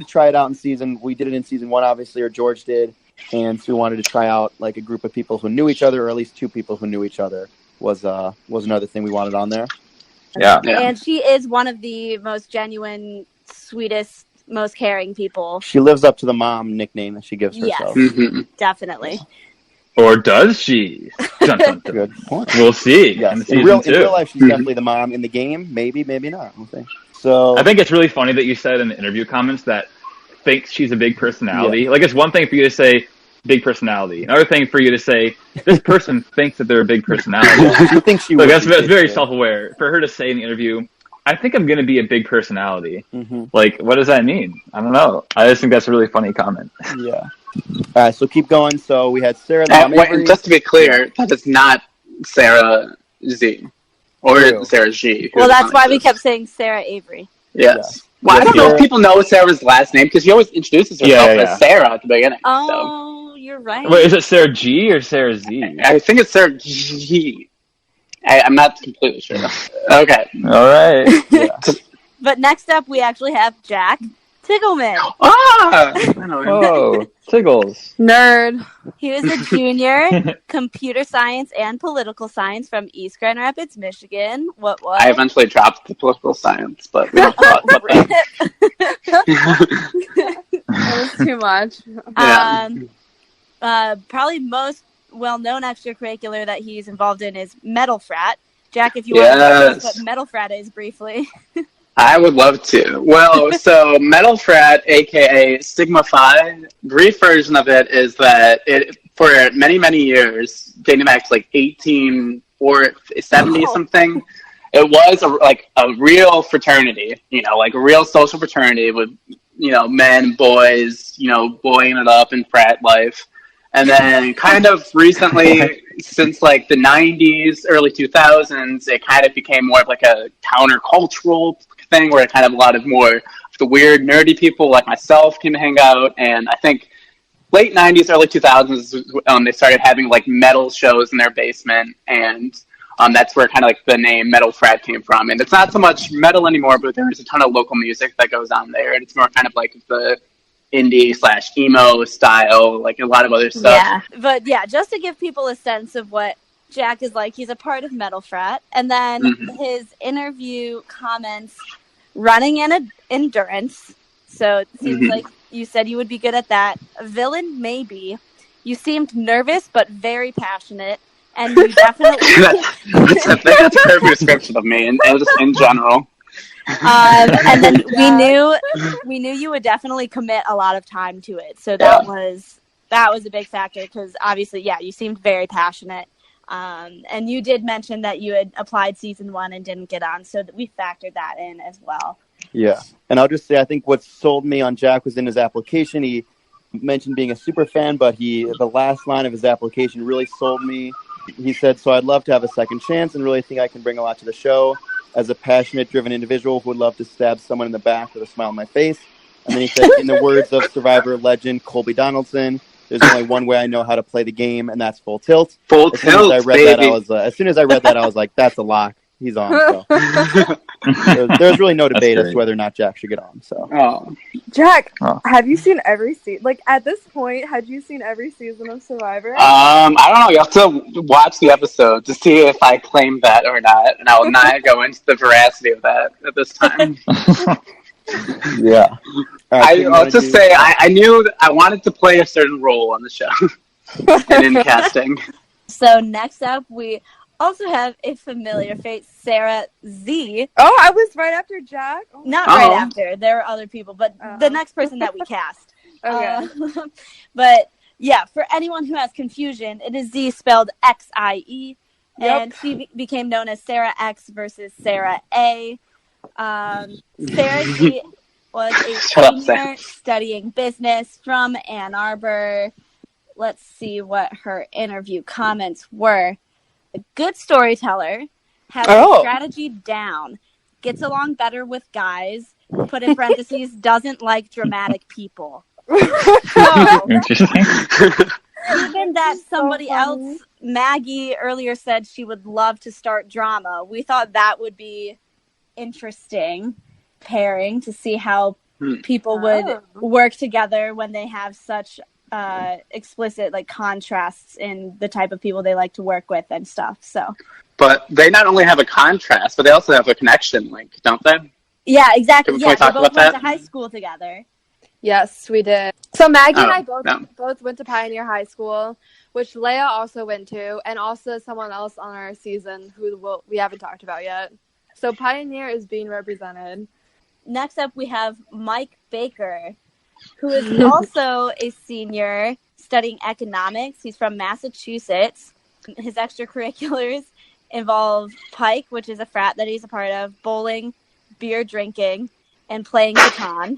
try it out in season. We did it in season 1, obviously, or George did. And so we wanted to try out like a group of people who knew each other, or at least 2 people who knew each other was another thing we wanted on there. Yeah. And she is one of the most genuine, sweetest, most caring people. She lives up to the mom nickname that she gives herself. Mhm. Definitely. Or does she? Dun, dun, dun. Good point. We'll see. Yes. In In real season 2. life, she's definitely the mom. In the game, maybe not. We'll see. So I think it's really funny that you said in the interview comments that thinks she's a big personality. Like, it's one thing for you to say big personality. Another thing for you to say this person thinks that they're a big personality. she thinks she Like, would that's be very big. self-aware. For her to say in the interview, I think I'm going to be a big personality. Mm-hmm. Like, what does that mean? I don't know. I just think that's a really funny comment. Yeah. All right, so keep going. So we had Sarah. Wait, just to be clear, that is not Sarah Z or True. Sarah G. Well, that's why we kept saying Sarah Avery. Yes. Well, I don't know if people know Sarah's last name because she always introduces herself as Sarah at the beginning. Oh, you're right. Wait, is it Sarah G or Sarah Z? I think it's Sarah G. I'm not completely sure. Okay. All right. Yeah. But next up, we actually have Jack Tiggleman. Ah! I know him. Oh, Tiggles. Nerd. He was a junior, computer science and political science from East Grand Rapids, Michigan. What was? I eventually dropped the political science, but we don't talk about that. That was too much. Yeah. Probably most well-known extracurricular that he's involved in is Metal Frat. Jack, if you want to tell us what Metal Frat is briefly. I would love to. Well, so Metal Frat, aka Sigma Phi, brief version of it is that it for many, many years, dating back to like 1870 something, it was a real fraternity, like a real social fraternity with, men, boys, boying it up in frat life. And then kind of recently, since like the 90s, early 2000s, it kind of became more of like a countercultural thing where kind of a lot of more of the weird, nerdy people like myself came to hang out. And I think late 90s, early 2000s, they started having like metal shows in their basement. And that's where kind of like the name Metal Frat came from. And it's not so much metal anymore, but there's a ton of local music that goes on there. And it's more kind of like the indie/emo style, like a lot of other stuff. Yeah, but just to give people a sense of what Jack is like, he's a part of Metal Frat, and then his interview comments running in endurance. So it seems like you said you would be good at that. A villain, maybe. You seemed nervous but very passionate, and you definitely. that's a perfect description of me, and just in general. And then we knew you would definitely commit a lot of time to it. So that was a big factor because obviously, you seemed very passionate. And you did mention that you had applied season 1 and didn't get on, so that we factored that in as well. Yeah, and I'll just say I think what sold me on Jack was in his application. He mentioned being a super fan, but the last line of his application really sold me. He said, "So I'd love to have a second chance and really think I can bring a lot to the show. As a passionate, driven individual who would love to stab someone in the back with a smile on my face." And then he said, "In the words of Survivor legend Colby Donaldson, there's only one way I know how to play the game, and that's full tilt." Full as soon tilt, as I read baby. that, as soon as I read that, I was like, "That's a lock. He's on." So there's really no debate as to whether or not Jack should get on. So, Jack, have you seen every season? Like at this point, had you seen every season of Survivor? I don't know. You have to watch the episode to see if I claim that or not, and I will not go into the veracity of that at this time. yeah. I'll just say I knew that I wanted to play a certain role on the show and in casting. So next up, we also have a familiar face, Sarah Z. Oh, I was right after Jack. Oh. Not right after. There were other people, but the next person that we cast. Okay. But for anyone who has confusion, it is Z spelled XIE, and she became known as Sarah X versus Sarah A. Sarah Z was a senior studying business from Ann Arbor. Let's see what her interview comments were. A good storyteller, has a strategy down, gets along better with guys, put in parentheses, doesn't like dramatic people. No. Interesting. Even that somebody so funny. else, Maggie earlier said she would love to start drama. We thought that would be interesting pairing to see how people would work together when they have such explicit like contrasts in the type of people they like to work with and stuff. So, But they not only have a contrast, but they also have a connection link, don't they? yeah, exactly. Can we Yeah, talk they both about went that? to high school together. Yes, we did. So Maggie and I no. both went to Pioneer High School, which Leia also went to, and also someone else on our season who we haven't talked about yet. So Pioneer is being represented. Next up, we have Mike Baker, who is also a senior studying economics. He's from Massachusetts. His extracurriculars involve Pike, which is a frat that he's a part of, bowling, beer drinking, and playing Catan.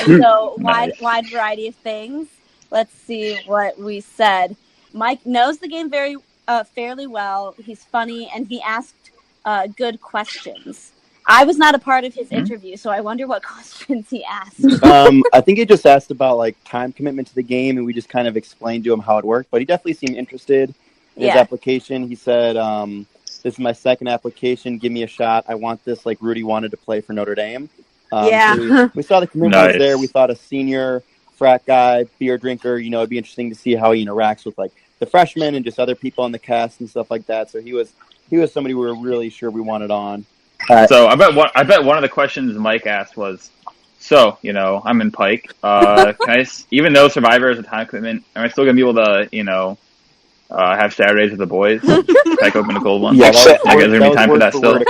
So Nice. wide variety of things. Let's see what we said. Mike knows the game fairly well. He's funny, and he asked good questions. I was not a part of his interview, so I wonder what questions he asked. I think he just asked about like time commitment to the game, and we just kind of explained to him how it worked. But he definitely seemed interested in his application. He said, "This is my second application. Give me a shot. I want this like Rudy wanted to play for Notre Dame." So we saw the commitment was there. We thought a senior frat guy, beer drinker. It'd be interesting to see how he interacts with like the freshmen and just other people on the cast and stuff like that. So he was somebody we were really sure we wanted on. So I bet one of the questions Mike asked was, so I'm in Pike. Can I, even though Survivor is a time commitment, am I still gonna be able to have Saturdays with the boys? Crack open a cold one. Yeah, Is there gonna be time for that still?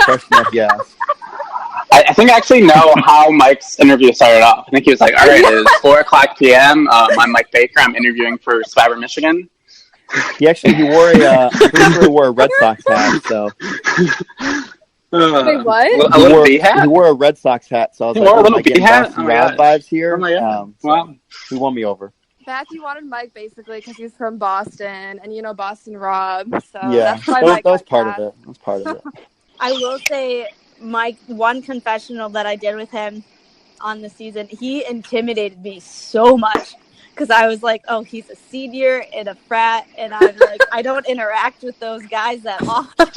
I think I actually know how Mike's interview started off. I think he was like, all right, it is 4:00 p.m. I'm Mike Baker. I'm interviewing for Survivor Michigan. He wore a Red Sox hat, so. Wait, what? A little bee hat? He wore a Red Sox hat, so I was He wore a little bee hat? Boston Wild vibes here. Oh my God. Wow. He won me over. Matthew wanted Mike basically because he's from Boston, and Boston Rob. So yeah, that's why that was part of it. That was part of it. I will say, Mike, one confessional that I did with him on the season, he intimidated me so much because I was like, oh, he's a senior in a frat, and I'm like, I don't interact with those guys that often.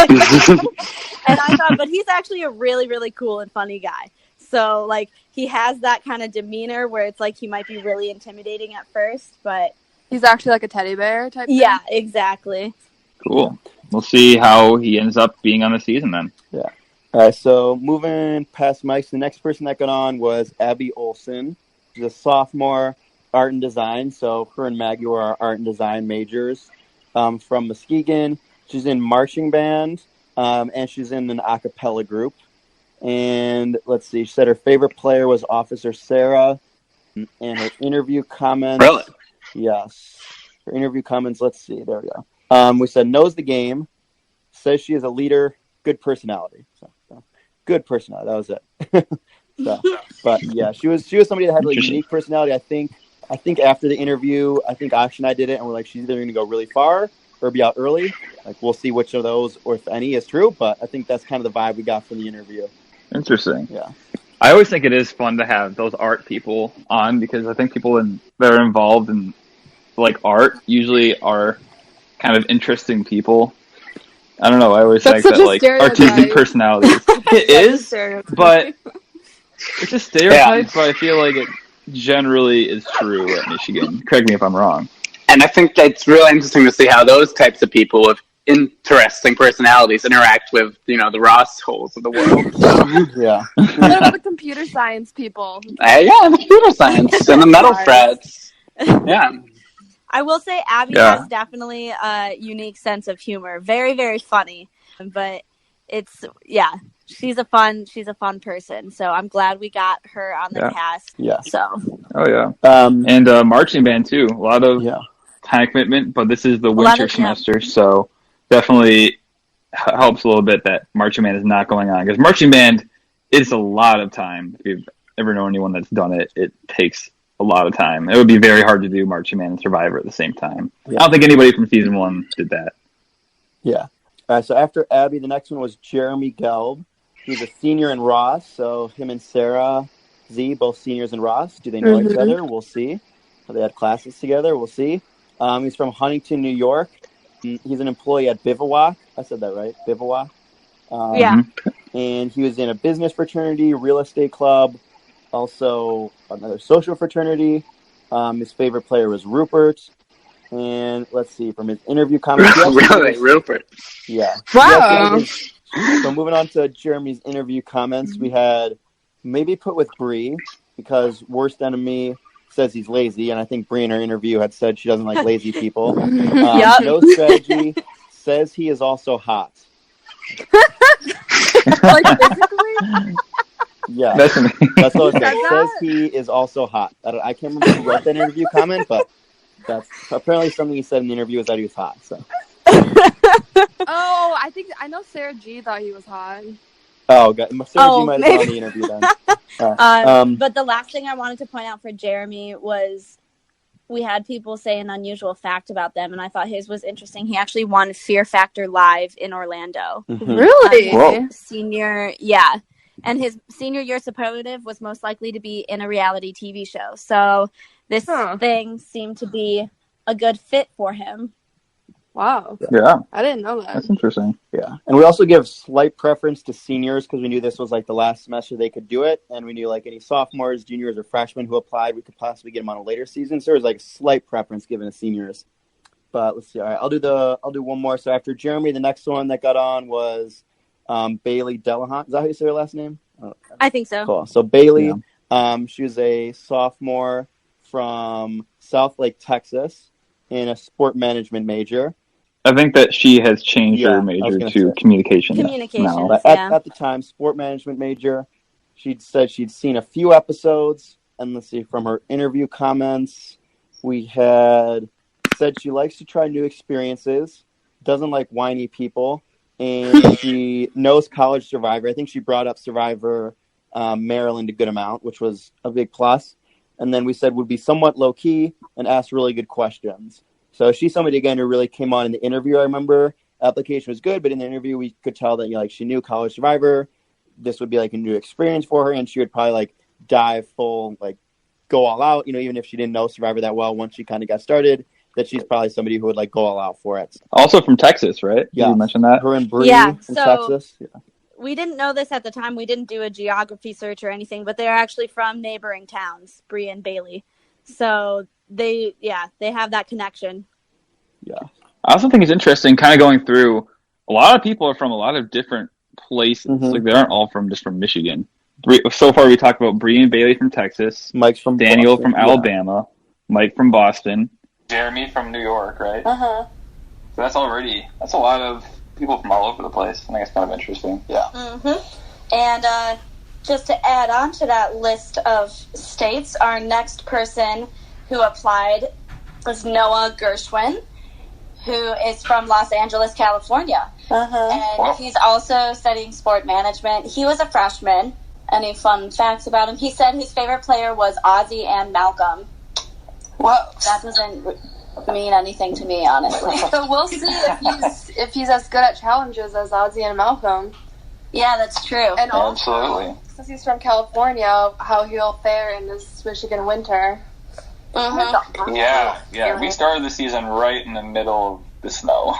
And I thought, but he's actually a really, really cool and funny guy. So, like, he has that kind of demeanor where it's like he might be really intimidating at first, but he's actually like a teddy bear type thing. Yeah, exactly. Cool. We'll see how he ends up being on the season then. Yeah. All right, so moving past Mike, the next person that got on was Abby Olson. She's a sophomore, art and design. So her and Maggie were our art and design majors from Muskegon. She's in marching band, and she's in an a cappella group. And let's see, she said her favorite player was Officer Sarah. And her interview comments. Really? Yes. Her interview comments, let's see, there we go. We said, knows the game, says she is a leader, good personality. So good personality, that was it. But yeah, she was somebody that had like a unique personality. I think after the interview, I think Akshay and I did it, and we're like, she's either going to go really far or be out early. Like, we'll see which of those, or if any, is true. But I think that's kind of the vibe we got from the interview. Interesting. Yeah. I always think it is fun to have those art people on because I think people that are involved in like art usually are kind of interesting people. I don't know. I always think that like artistic personalities. It is, but it's a stereotype. But I feel like it generally is true at Michigan. Correct me if I'm wrong. And I think it's really interesting to see how those types of people with interesting personalities interact with, the Ross holes of the world. So. Yeah. What about the computer science people? Yeah, the computer science and the metal frets. Yeah. I will say Abby has definitely a unique sense of humor. Very, very funny. But she's a fun person. So I'm glad we got her on the cast. Yeah. So. Oh yeah. And marching band too. A lot of time commitment, but this is the winter semester, so definitely helps a little bit that marching band is not going on because marching band is a lot of time. If you've ever known anyone that's done it, it takes a lot of time. It would be very hard to do marching band and Survivor at the same time. I don't think anybody from season 1 did that. Yeah. All right, so after Abby, the next one was Jeremy Gelb. He's a senior in Ross, so him and Sarah Z, both seniors in Ross. Do they know each other? We'll see. They had classes together. We'll see. He's from Huntington, New York. He's an employee at Bivouac. I said that right, Bivouac. Yeah. And he was in a business fraternity, real estate club, also another social fraternity. His favorite player was Rupert. And let's see, from his interview comments. Really, Rupert? Yeah. Wow. So moving on to Jeremy's interview comments, we had maybe put with Bree because worst enemy says he's lazy, and I think Bree in her interview had said she doesn't like lazy people. No strategy, says he is also hot. Like physically? Yeah, that's what it says. Says he is also hot. I can't remember who wrote that interview comment, but that's apparently something he said in the interview was that he was hot. So. Oh, I know Sarah G thought he was hot. Oh, God. Sarah G might have been on the interview then. But the last thing I wanted to point out for Jeremy was we had people say an unusual fact about them, and I thought his was interesting. He actually won Fear Factor Live in Orlando. Really? Senior, yeah. And his senior year superlative was most likely to be in a reality TV show. So this thing seemed to be a good fit for him. Wow. Yeah. I didn't know that. That's interesting. Yeah. And we also give slight preference to seniors because we knew this was like the last semester they could do it. And we knew like any sophomores, juniors, or freshmen who applied, we could possibly get them on a later season. So there was like slight preference given to seniors. But let's see. All right. I'll do one more. So after Jeremy, the next one that got on was Bailey Delahunt. Is that how you say her last name? I think so. Cool. So Bailey, she was a sophomore from South Lake, Texas, in a sport management major. I think that she has changed her major to communications. Communications, But at the time, sport management major, she'd said she'd seen a few episodes. And let's see, from her interview comments, we had said she likes to try new experiences, doesn't like whiny people, and she knows College Survivor. I think she brought up Survivor Maryland a good amount, which was a big plus. And then we said would be somewhat low-key and ask really good questions. So she's somebody, again, who really came on in the interview. I remember application was good, but in the interview we could tell that she knew College Survivor. This would be like a new experience for her, and she would probably like dive full, like go all out. Even if she didn't know Survivor that well, once she kind of got started, that she's probably somebody who would like go all out for it. Also from Texas, right? Yeah, you mentioned that. Her and Bree from Texas. Yeah. We didn't know this at the time. We didn't do a geography search or anything, but they're actually from neighboring towns, Bree and Bailey. So they have that connection. Yeah. I also think it's interesting kind of going through, a lot of people are from a lot of different places. Like they aren't all from Michigan. So far we talked about Bree and Bailey from Texas. Mike's from Daniel Boston, from Alabama. Mike from Boston. Jeremy from New York, right? Uh-huh. So that's a lot of people from all over the place. I think it's kind of interesting. Yeah. Mm-hmm. And just to add on to that list of states, our next person who applied was Noah Gershwin, who is from Los Angeles, California. And he's also studying sport management. He was a freshman. Any fun facts about him? He said his favorite player was Ozzy and Malcolm. Whoa. That doesn't mean anything to me, honestly. But we'll see if he's as good at challenges as Ozzy and Malcolm. Yeah, that's true. And also, Absolutely. since he's from California, how he'll fare in this Michigan winter. Mm-hmm. Yeah. We started the season right in the middle of the snow.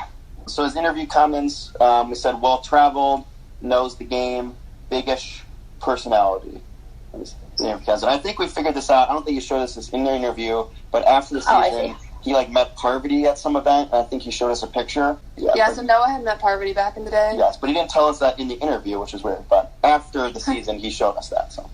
So his interview comments, we said well-traveled, knows the game, big-ish personality. And I think we figured this out. I don't think he showed us this in the interview, but after the season, he met Parvati at some event, and I think he showed us a picture. Yeah, so Noah had met Parvati back in the day. Yes, but he didn't tell us that in the interview, which is weird. But after the season, he showed us that. So.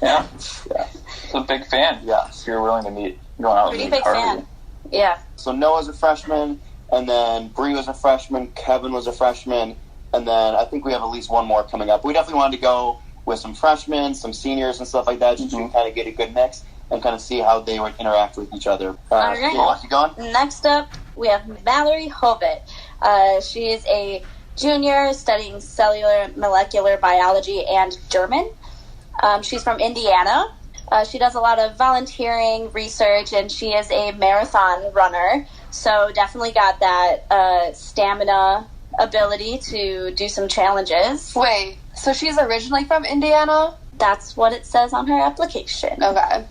Yeah. He's a big fan. Yeah. If you're willing to going out and meet big Parvati. fan. Yeah. So Noah's a freshman, and then Bree was a freshman, Kevin was a freshman, and then I think we have at least one more coming up. We definitely wanted to go with some freshmen, some seniors, and stuff like that, just to kind of get a good mix and kind of see how they would interact with each other. All right. You going? Next up, we have Mallory Hovitt. She is a junior studying cellular molecular biology and German. She's from Indiana. She does a lot of volunteering, research, and she is a marathon runner. So definitely got that stamina ability to do some challenges. Wait, so she's originally from Indiana? That's what it says on her application. Okay.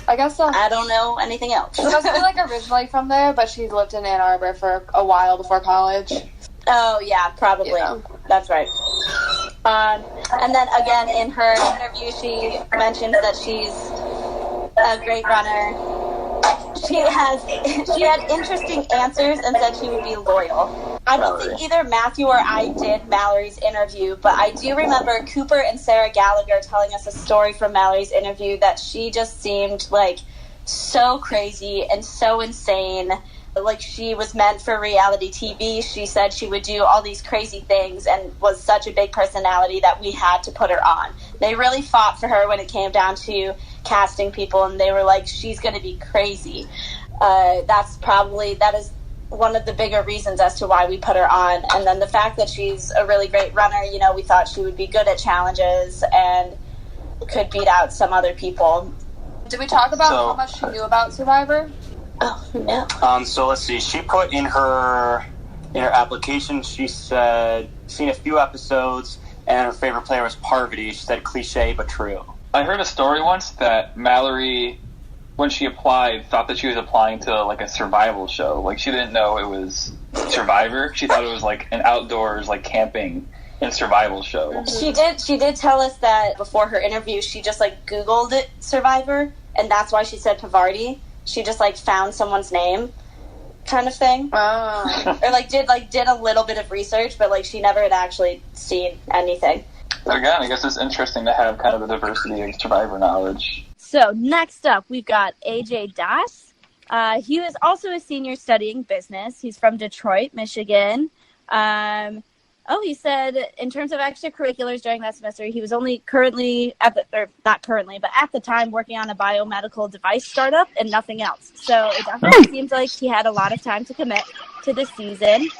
I guess so. I don't know anything else. She must be like originally from there, but she lived in Ann Arbor for a while before college. Oh, yeah, probably. Yeah. That's right. And then again, in her interview, she mentioned that she's a great runner. She had interesting answers and said she would be loyal. I don't think either Matthew or I did Mallory's interview, but I do remember Cooper and Sarah Gallagher telling us a story from Mallory's interview that she just seemed like so crazy and so insane. Like she was meant for reality TV. She said she would do all these crazy things and was such a big personality that we had to put her on. They really fought for her when it came down to casting people, and they were like, she's going to be crazy. That is one of the bigger reasons as to why we put her on. And then the fact that she's a really great runner, you know, we thought she would be good at challenges and could beat out some other people. Did we talk about how much she knew about Survivor? Oh, no. So let's see. She put in her application, she said, seen a few episodes, and her favorite player was Parvati. She said, cliche but true. I heard a story once that Mallory, when she applied, thought that she was applying to like a survival show. Like she didn't know it was Survivor. She thought it was like an outdoors like camping and survival show. She did tell us that before her interview, she just like Googled it, Survivor, and that's why she said Parvati. She just like found someone's name, kind of thing. Oh. Or did a little bit of research, but like she never had actually seen anything. Again, I guess it's interesting to have kind of a diversity of Survivor knowledge. So next up, we've got AJ Das. He was also a senior studying business. He's from Detroit, Michigan. He said in terms of extracurriculars during that semester, he was only at the time working on a biomedical device startup and nothing else. So it definitely seems like he had a lot of time to commit to this season.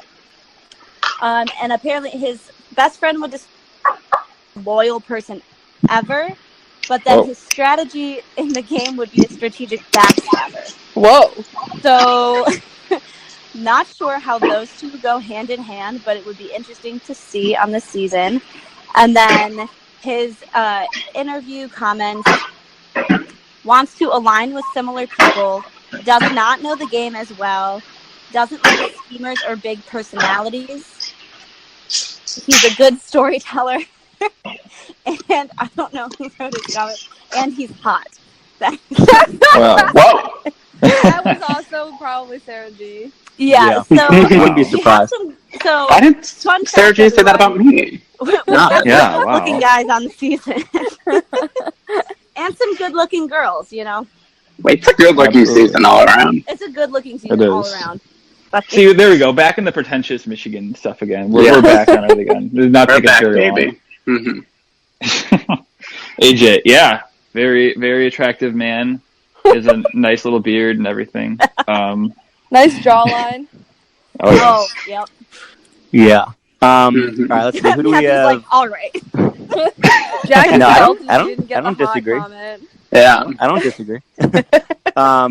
And apparently his best friend would describe loyal person ever, but that his strategy in the game would be a strategic backstabber. Whoa. So not sure how those two go hand in hand, but it would be interesting to see on the season. And then his interview comments: wants to align with similar people, does not know the game as well, doesn't like schemers or big personalities. He's a good storyteller. And I don't know who wrote his comment. And he's hot. Wow. Whoa. That was also probably Sarah G. Yeah. So Wouldn't be surprised. Why didn't Sarah J say that about me? Yeah, wow. Looking guys on the season. And some good-looking girls, you know. Wait, it's a good-looking season all around. It's a good-looking season all around. See, there we go. Back in the pretentious Michigan stuff again. We're back on it again. Not We're taking back, very baby. long. AJ, yeah, very, very attractive man. He has a nice little beard and everything. Nice jawline. Oh, yep. Yeah. All right, let's see. Who do we have? Like, all right. Jack No, didn't get I don't the hot disagree. comment. Yeah. I don't disagree. All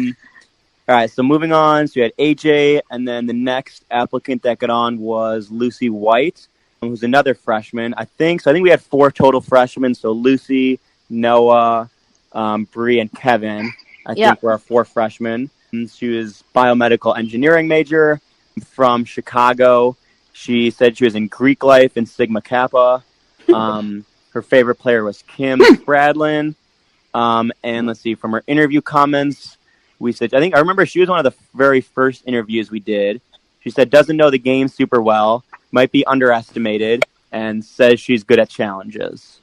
right, so moving on. So we had AJ, and then the next applicant that got on was Lucy White, who's another freshman, I think. So I think we had 4 total freshmen. So Lucy, Noah, Bree, and Kevin, I think were our 4 freshmen. And she was biomedical engineering major from Chicago. She said she was in Greek life and Sigma Kappa. Her favorite player was Kim Spradlin. And let's see, from her interview comments, I remember she was one of the very first interviews we did. She said, doesn't know the game super well, might be underestimated, and says she's good at challenges.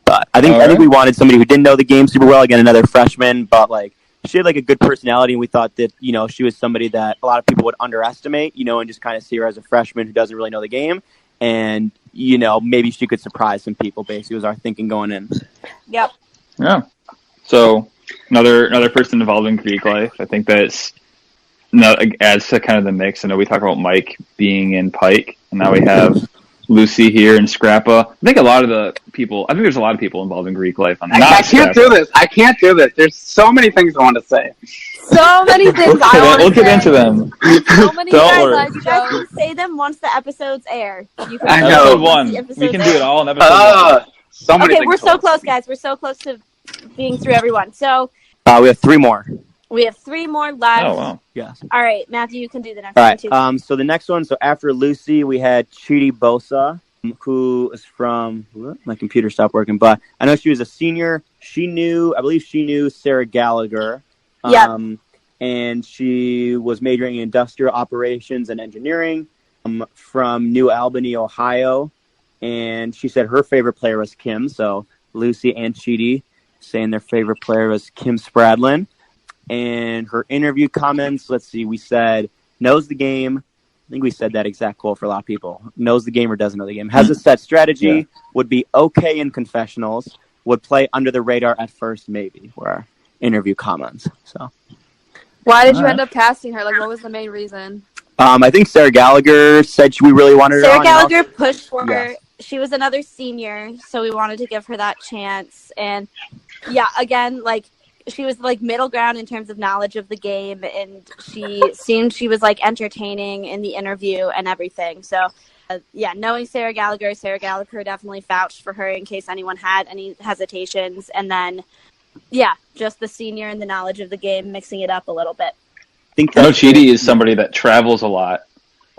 But I think we wanted somebody who didn't know the game super well. Again, another freshman, but like she had like a good personality, and we thought that, you know, she was somebody that a lot of people would underestimate, you know, and just kind of see her as a freshman who doesn't really know the game. And, you know, maybe she could surprise some people, basically, was our thinking going in. Yep. Yeah. So another person involved in Greek life. I think that's adds to kind of the mix. I know we talked about Mike being in Pike, and now we have Lucy here and Scrappa. I think there's a lot of people involved in Greek life. I can't do this. There's so many things I want to say. So many things I want to say. We'll get into them. So many Don't worry. You guys can say them once the episodes air. I know. Episode 1. We can do it all in episode 1. So many Okay, things we're to so list. close, guys. We're so close to being through everyone. So We have 3 more. we have 3 more left. Oh, wow. Yes. All right, Matthew, you can do the next All one, right. too. So the next one, so after Lucy, we had Chidi Bosa, who is from, my computer stopped working, but I know she was a senior. I believe she knew Sarah Gallagher. Yep. And she was majoring in industrial operations and engineering from New Albany, Ohio. And she said her favorite player was Kim. So Lucy and Chidi saying their favorite player was Kim Spradlin. And her interview comments, let's see, we said, knows the game. I think we said that exact quote for a lot of people. Knows the game or doesn't know the game. Has a set strategy, would be okay in confessionals, would play under the radar at first, maybe, were our interview comments. So, Why did you end up casting her? Like, what was the main reason? I think Sarah Gallagher said we really wanted her Sarah on. Gallagher pushed for her. Yes. She was another senior, so we wanted to give her that chance. And, yeah, again, like, she was like middle ground in terms of knowledge of the game, and she was like entertaining in the interview and everything. So, knowing Sarah Gallagher definitely vouched for her in case anyone had any hesitations. And then, just the senior and the knowledge of the game, mixing it up a little bit. I know Chidi is somebody that travels a lot.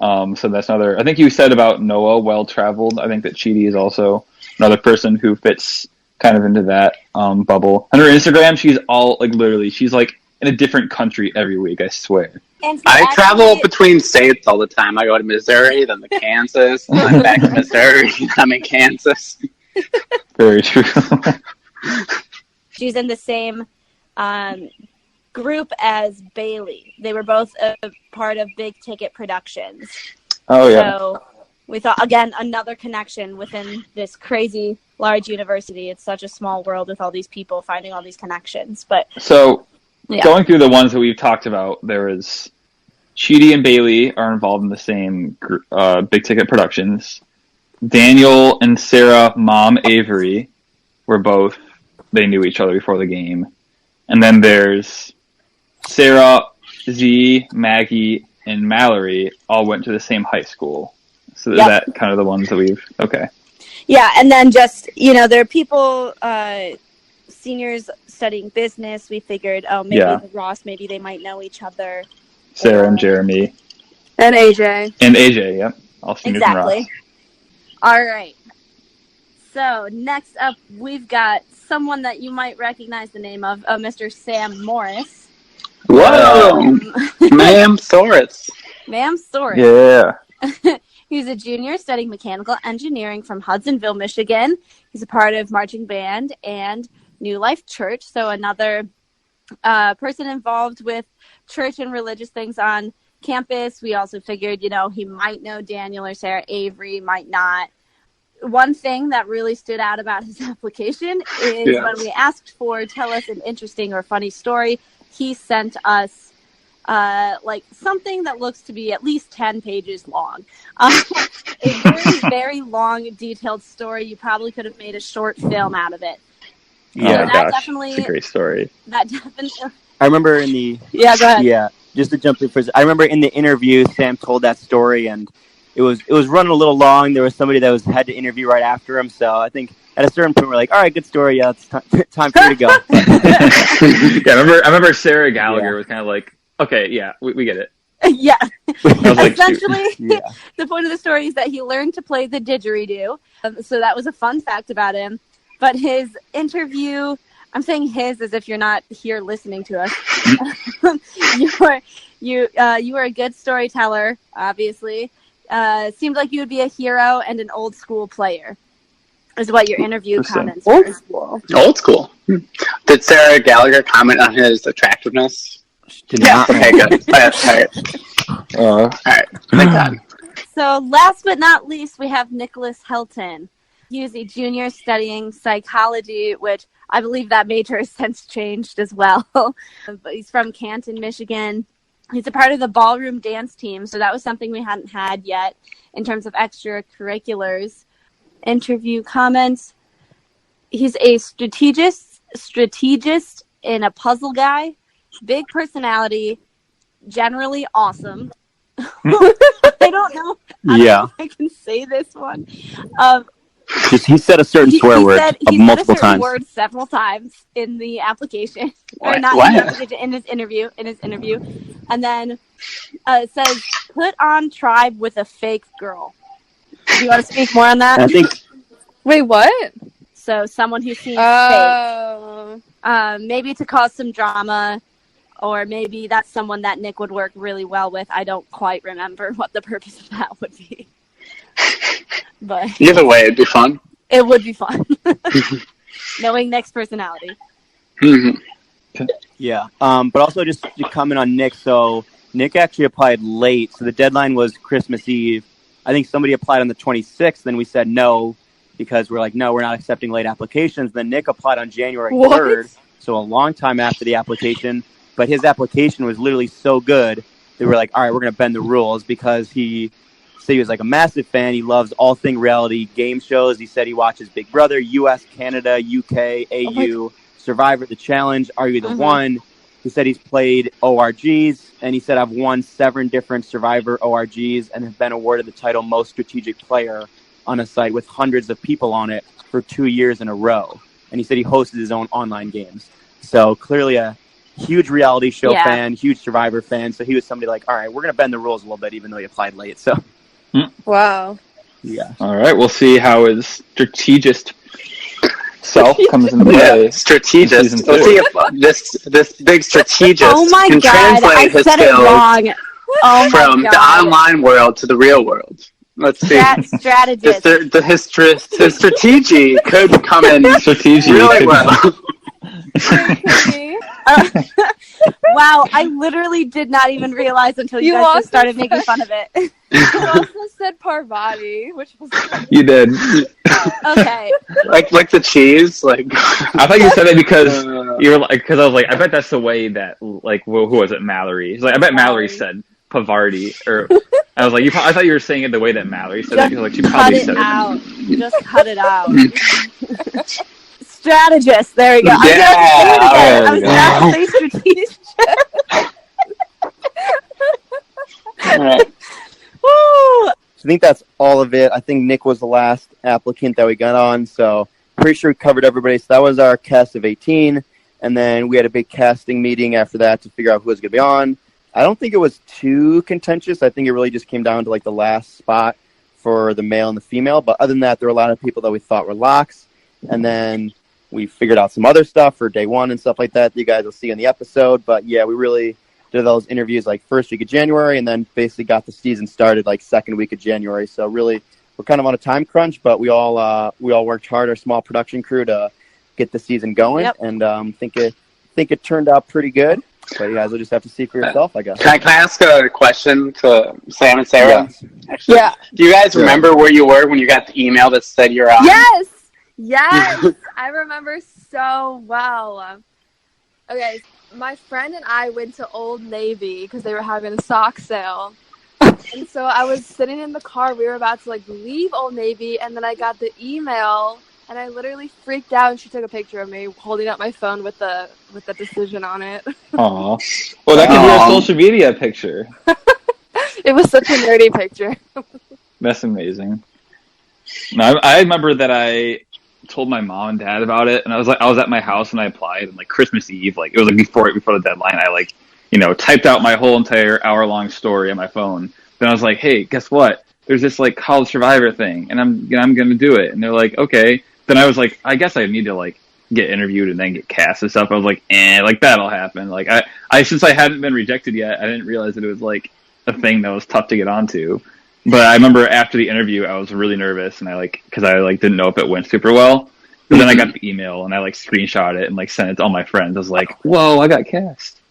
So that's another. I think you said about Noah, well traveled. I think that Chidi is also another person who fits kind of into that bubble. On her Instagram, she's all like literally, she's like in a different country every week. I swear. And I travel between states all the time. I go to Missouri, then to Kansas, and I'm back to Missouri, and I'm in Kansas. Very true. She's in the same group as Bailey. They were both a part of Big Ticket Productions. Oh yeah. So we thought, again, another connection within this crazy large university. It's such a small world with all these people finding all these connections. But so going through the ones that we've talked about, there is Chidi and Bailey are involved in the same Big Ticket Productions. Daniel and Sarah, Mom Avery, they knew each other before the game. And then there's Sarah, Z, Maggie, and Mallory all went to the same high school. So that kind of the ones that we've, okay. Yeah, and then just, there are people, seniors studying business. We figured, Ross, maybe they might know each other. Sarah and Jeremy. And AJ. And AJ, yep. All seniors and Ross. Exactly. All right. So next up, we've got someone that you might recognize the name of, Mr. Sam Morris. Whoa! Ma'am Soros. Ma'am Soros. Yeah. He's a junior studying mechanical engineering from Hudsonville, Michigan. He's a part of marching band and New Life Church. So another person involved with church and religious things on campus. We also figured, he might know Daniel or Sarah Avery, might not. One thing that really stood out about his application is when we asked for tell us an interesting or funny story, he sent us something that looks to be at least 10 pages long. A very, very long, detailed story. You probably could have made a short film out of it. Yeah, so gosh, definitely, it's a great story. That definitely. I remember in the... Yeah, go ahead. Yeah, just to jump in first. I remember in the interview, Sam told that story, and it was running a little long. There was somebody that had to interview right after him, so I think at a certain point we're like, all right, good story. Yeah, it's time for you to go. I remember Sarah Gallagher was kind of like, okay, yeah, we get it. Yeah. Essentially, the point of the story is that he learned to play the didgeridoo. So that was a fun fact about him. But his interview, I'm saying his as if you're not here listening to us. You were a good storyteller, obviously. Seemed like you would be a hero and an old school player, is what your interview comments were. Old school. Did Sarah Gallagher comment on his attractiveness? Did not. Okay, good. All right. Thank God. So last but not least, we have Nicholas Helton. He is a junior studying psychology, which I believe that major has since changed as well. But he's from Canton, Michigan. He's a part of the ballroom dance team, so that was something we hadn't had yet in terms of extracurriculars. Interview comments. He's a strategist and a puzzle guy. Big personality, generally awesome. I don't know if I can say this one. He said a certain swear word multiple times. times. Word several times in the application, or What? not What? in the application, in his interview, and then it says, "Put on tribe with a fake girl." Do you want to speak more on that? And I think Wait, what? So someone who seems Oh. fake, maybe to cause some drama, or maybe that's someone that Nick would work really well with. I don't quite remember what the purpose of that would be, but Either way, it'd be fun. it would be fun. Knowing Nick's personality. Yeah, but also just to comment on Nick. So Nick actually applied late. So the deadline was Christmas Eve. I think somebody applied on the 26th, then we said no because we're like, no, we're not accepting late applications. Then Nick applied on January 3rd, so a long time after the application. But his application was literally so good that we're like, all right, we're going to bend the rules because he said he was like a massive fan. He loves all thing reality game shows. He said he watches Big Brother, US, Canada, UK, AU, Survivor, The Challenge, Are You the One? He said he's played ORGs, and he said I've won 7 different Survivor ORGs and have been awarded the title Most Strategic Player on a site with hundreds of people on it for 2 years in a row. And he said he hosted his own online games. So clearly a huge reality show fan, huge Survivor fan. So he was somebody like, all right, we're going to bend the rules a little bit, even though he applied late. So, Wow. yeah. All right, we'll see how his strategist self comes into play. Yeah, strategist. Let's see if this big strategist can translate his skills from the online world to the real world. Let's see. Strategist. His strategy could come in really well. Wow, I literally did not even realize until you guys just started making fun of it. You also said Parvati, which was You did. Okay. Like the cheese, like. I thought you said it because you were like, because I was like, I bet that's the way that, like, who was it, Mallory? He's like, I bet Mallory said Pavarti, or I was like, I thought you were saying it the way that Mallory said it. Like, she probably said it. Just cut it out. Strategist. There we go. Yeah, I was going to say strategist. All right. Woo! So I think that's all of it. I think Nick was the last applicant that we got on, so pretty sure we covered everybody. So that was our cast of 18, and then we had a big casting meeting after that to figure out who was going to be on. I don't think it was too contentious. I think it really just came down to like the last spot for the male and the female, but other than that, there were a lot of people that we thought were locks, and then we figured out some other stuff for day one and stuff like that you guys will see in the episode. But yeah, we really did those interviews like first week of January and then basically got the season started like second week of January. So really, we're kind of on a time crunch, but we all worked hard, our small production crew, to get the season going. And think it turned out pretty good. But you guys will just have to see for yourself, I guess. Can I ask a question to Sam and Sarah? Yes. Yeah. Do you guys remember where you were when you got the email that said you're on? Yes, I remember so well. Okay, my friend and I went to Old Navy because they were having a sock sale. And so I was sitting in the car. We were about to, like, leave Old Navy, and then I got the email, and I literally freaked out, and she took a picture of me holding up my phone with the decision on it. Aw. Well, that could be a social media picture. It was such a nerdy picture. That's amazing. No, I remember that I told my mom and dad about it, and I was at my house and I applied, and like Christmas Eve, like it was like before the deadline, I like, typed out my whole entire hour-long story on my phone. Then I was like, hey, guess what? There's this like college Survivor thing, and I'm gonna do it. And they're like, okay. Then I was like, I guess I need to like get interviewed and then get cast and stuff. I was like, like that'll happen. Like I since I hadn't been rejected yet, I didn't realize that it was like a thing that was tough to get onto. But I remember after the interview, I was really nervous, and because I didn't know if it went super well. But then I got the email, and I like screenshot it and like sent it to all my friends. I was like, "Whoa, I got cast!"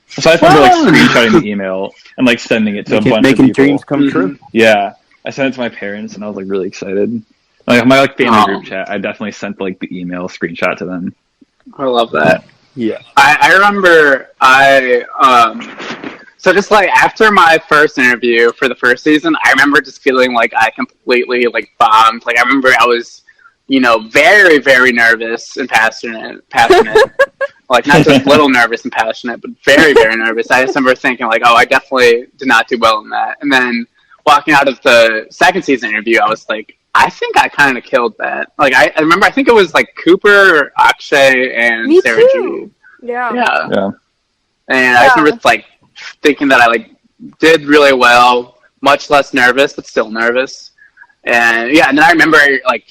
So I remember like screenshotting the email and like sending it to a bunch of people. Making dreams come true. Yeah, I sent it to my parents, and I was like really excited. Like my family group chat, I definitely sent like the email screenshot to them. I love that. Yeah, I remember so just like after my first interview for the first season, I remember just feeling like I completely like bombed. Like I remember I was, very, very nervous and passionate. Like not just little nervous and passionate, but very, very nervous. I just remember thinking like, oh, I definitely did not do well in that. And then walking out of the second season interview, I was like I think I kind of killed that. Like, I remember, I think it was like Cooper, Akshay, and Me Sarah too. G. Yeah. Yeah. And I remember like thinking that I like did really well, much less nervous, but still nervous. And yeah, and then I remember like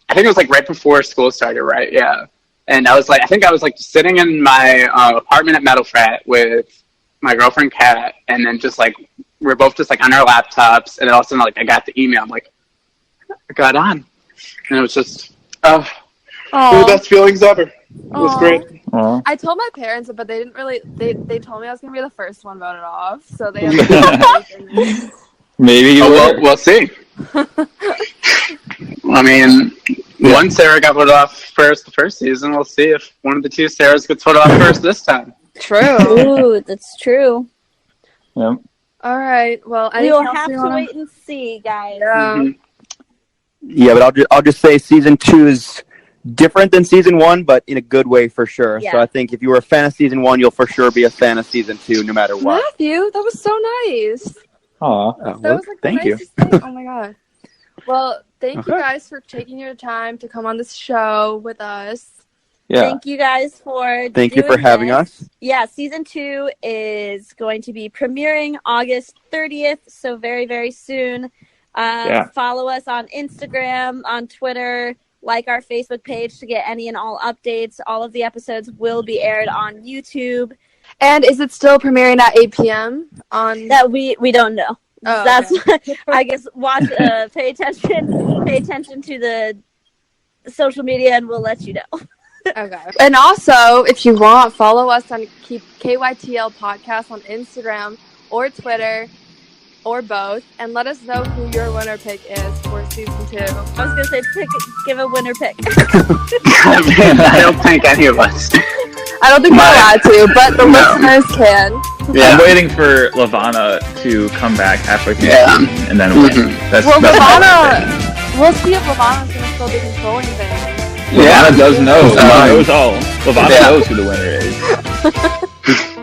I think it was like right before school started, right? Yeah. And I was like, I think I was like sitting in my apartment at Metal Frat with my girlfriend Kat, and then just like we're both just like on our laptops, and then all of a sudden like I got the email. I'm like, I got on, and it was just one of the best feelings ever. It was great. Aww. I told my parents, but they didn't really. They told me I was gonna be the first one voted off, so they. Maybe you will. We'll see. I mean, one Sarah got voted off first the first season. We'll see if one of the two Sarahs gets voted off first this time. True. Ooh, that's true. Yeah. All right. Well, We will have to wait and see, guys. Yeah. Mhm. Yeah, but I'll just say season 2 is different than season 1, but in a good way for sure. Yeah. So I think if you were a fan of season 1, you'll for sure be a fan of season 2, no matter what. Matthew, that was so nice. Aw. That Well, was like thank the you. nicest thing. Oh my god. Well, thank you Okay. guys for taking your time to come on this show with us. Yeah. Thank you guys for Thank you for doing having this. us. Yeah, season 2 is going to be premiering August 30th, so very, very soon. Follow us on Instagram, on Twitter, like our Facebook page to get any and all updates. All of the episodes will be aired on YouTube. And is it still premiering at 8 p.m. on? That we don't know. Oh, That's okay. I guess pay attention to the social media, and we'll let you know. Okay. And also, if you want, follow us on KYTL Podcast on Instagram or Twitter or both, and let us know who your winner pick is for season 2. I was gonna say give a winner pick. I don't think any of us. I don't think we're allowed to, but the No. listeners can. Yeah. I'm waiting for Lavana to come back halfway through Yeah. the season and then win. Mhm. That's Well, my Lavana, thing. we'll see if Lavana's going to still be controlling things. Lavana does know. Lavana knows all. Lavana Yeah. knows who the winner is.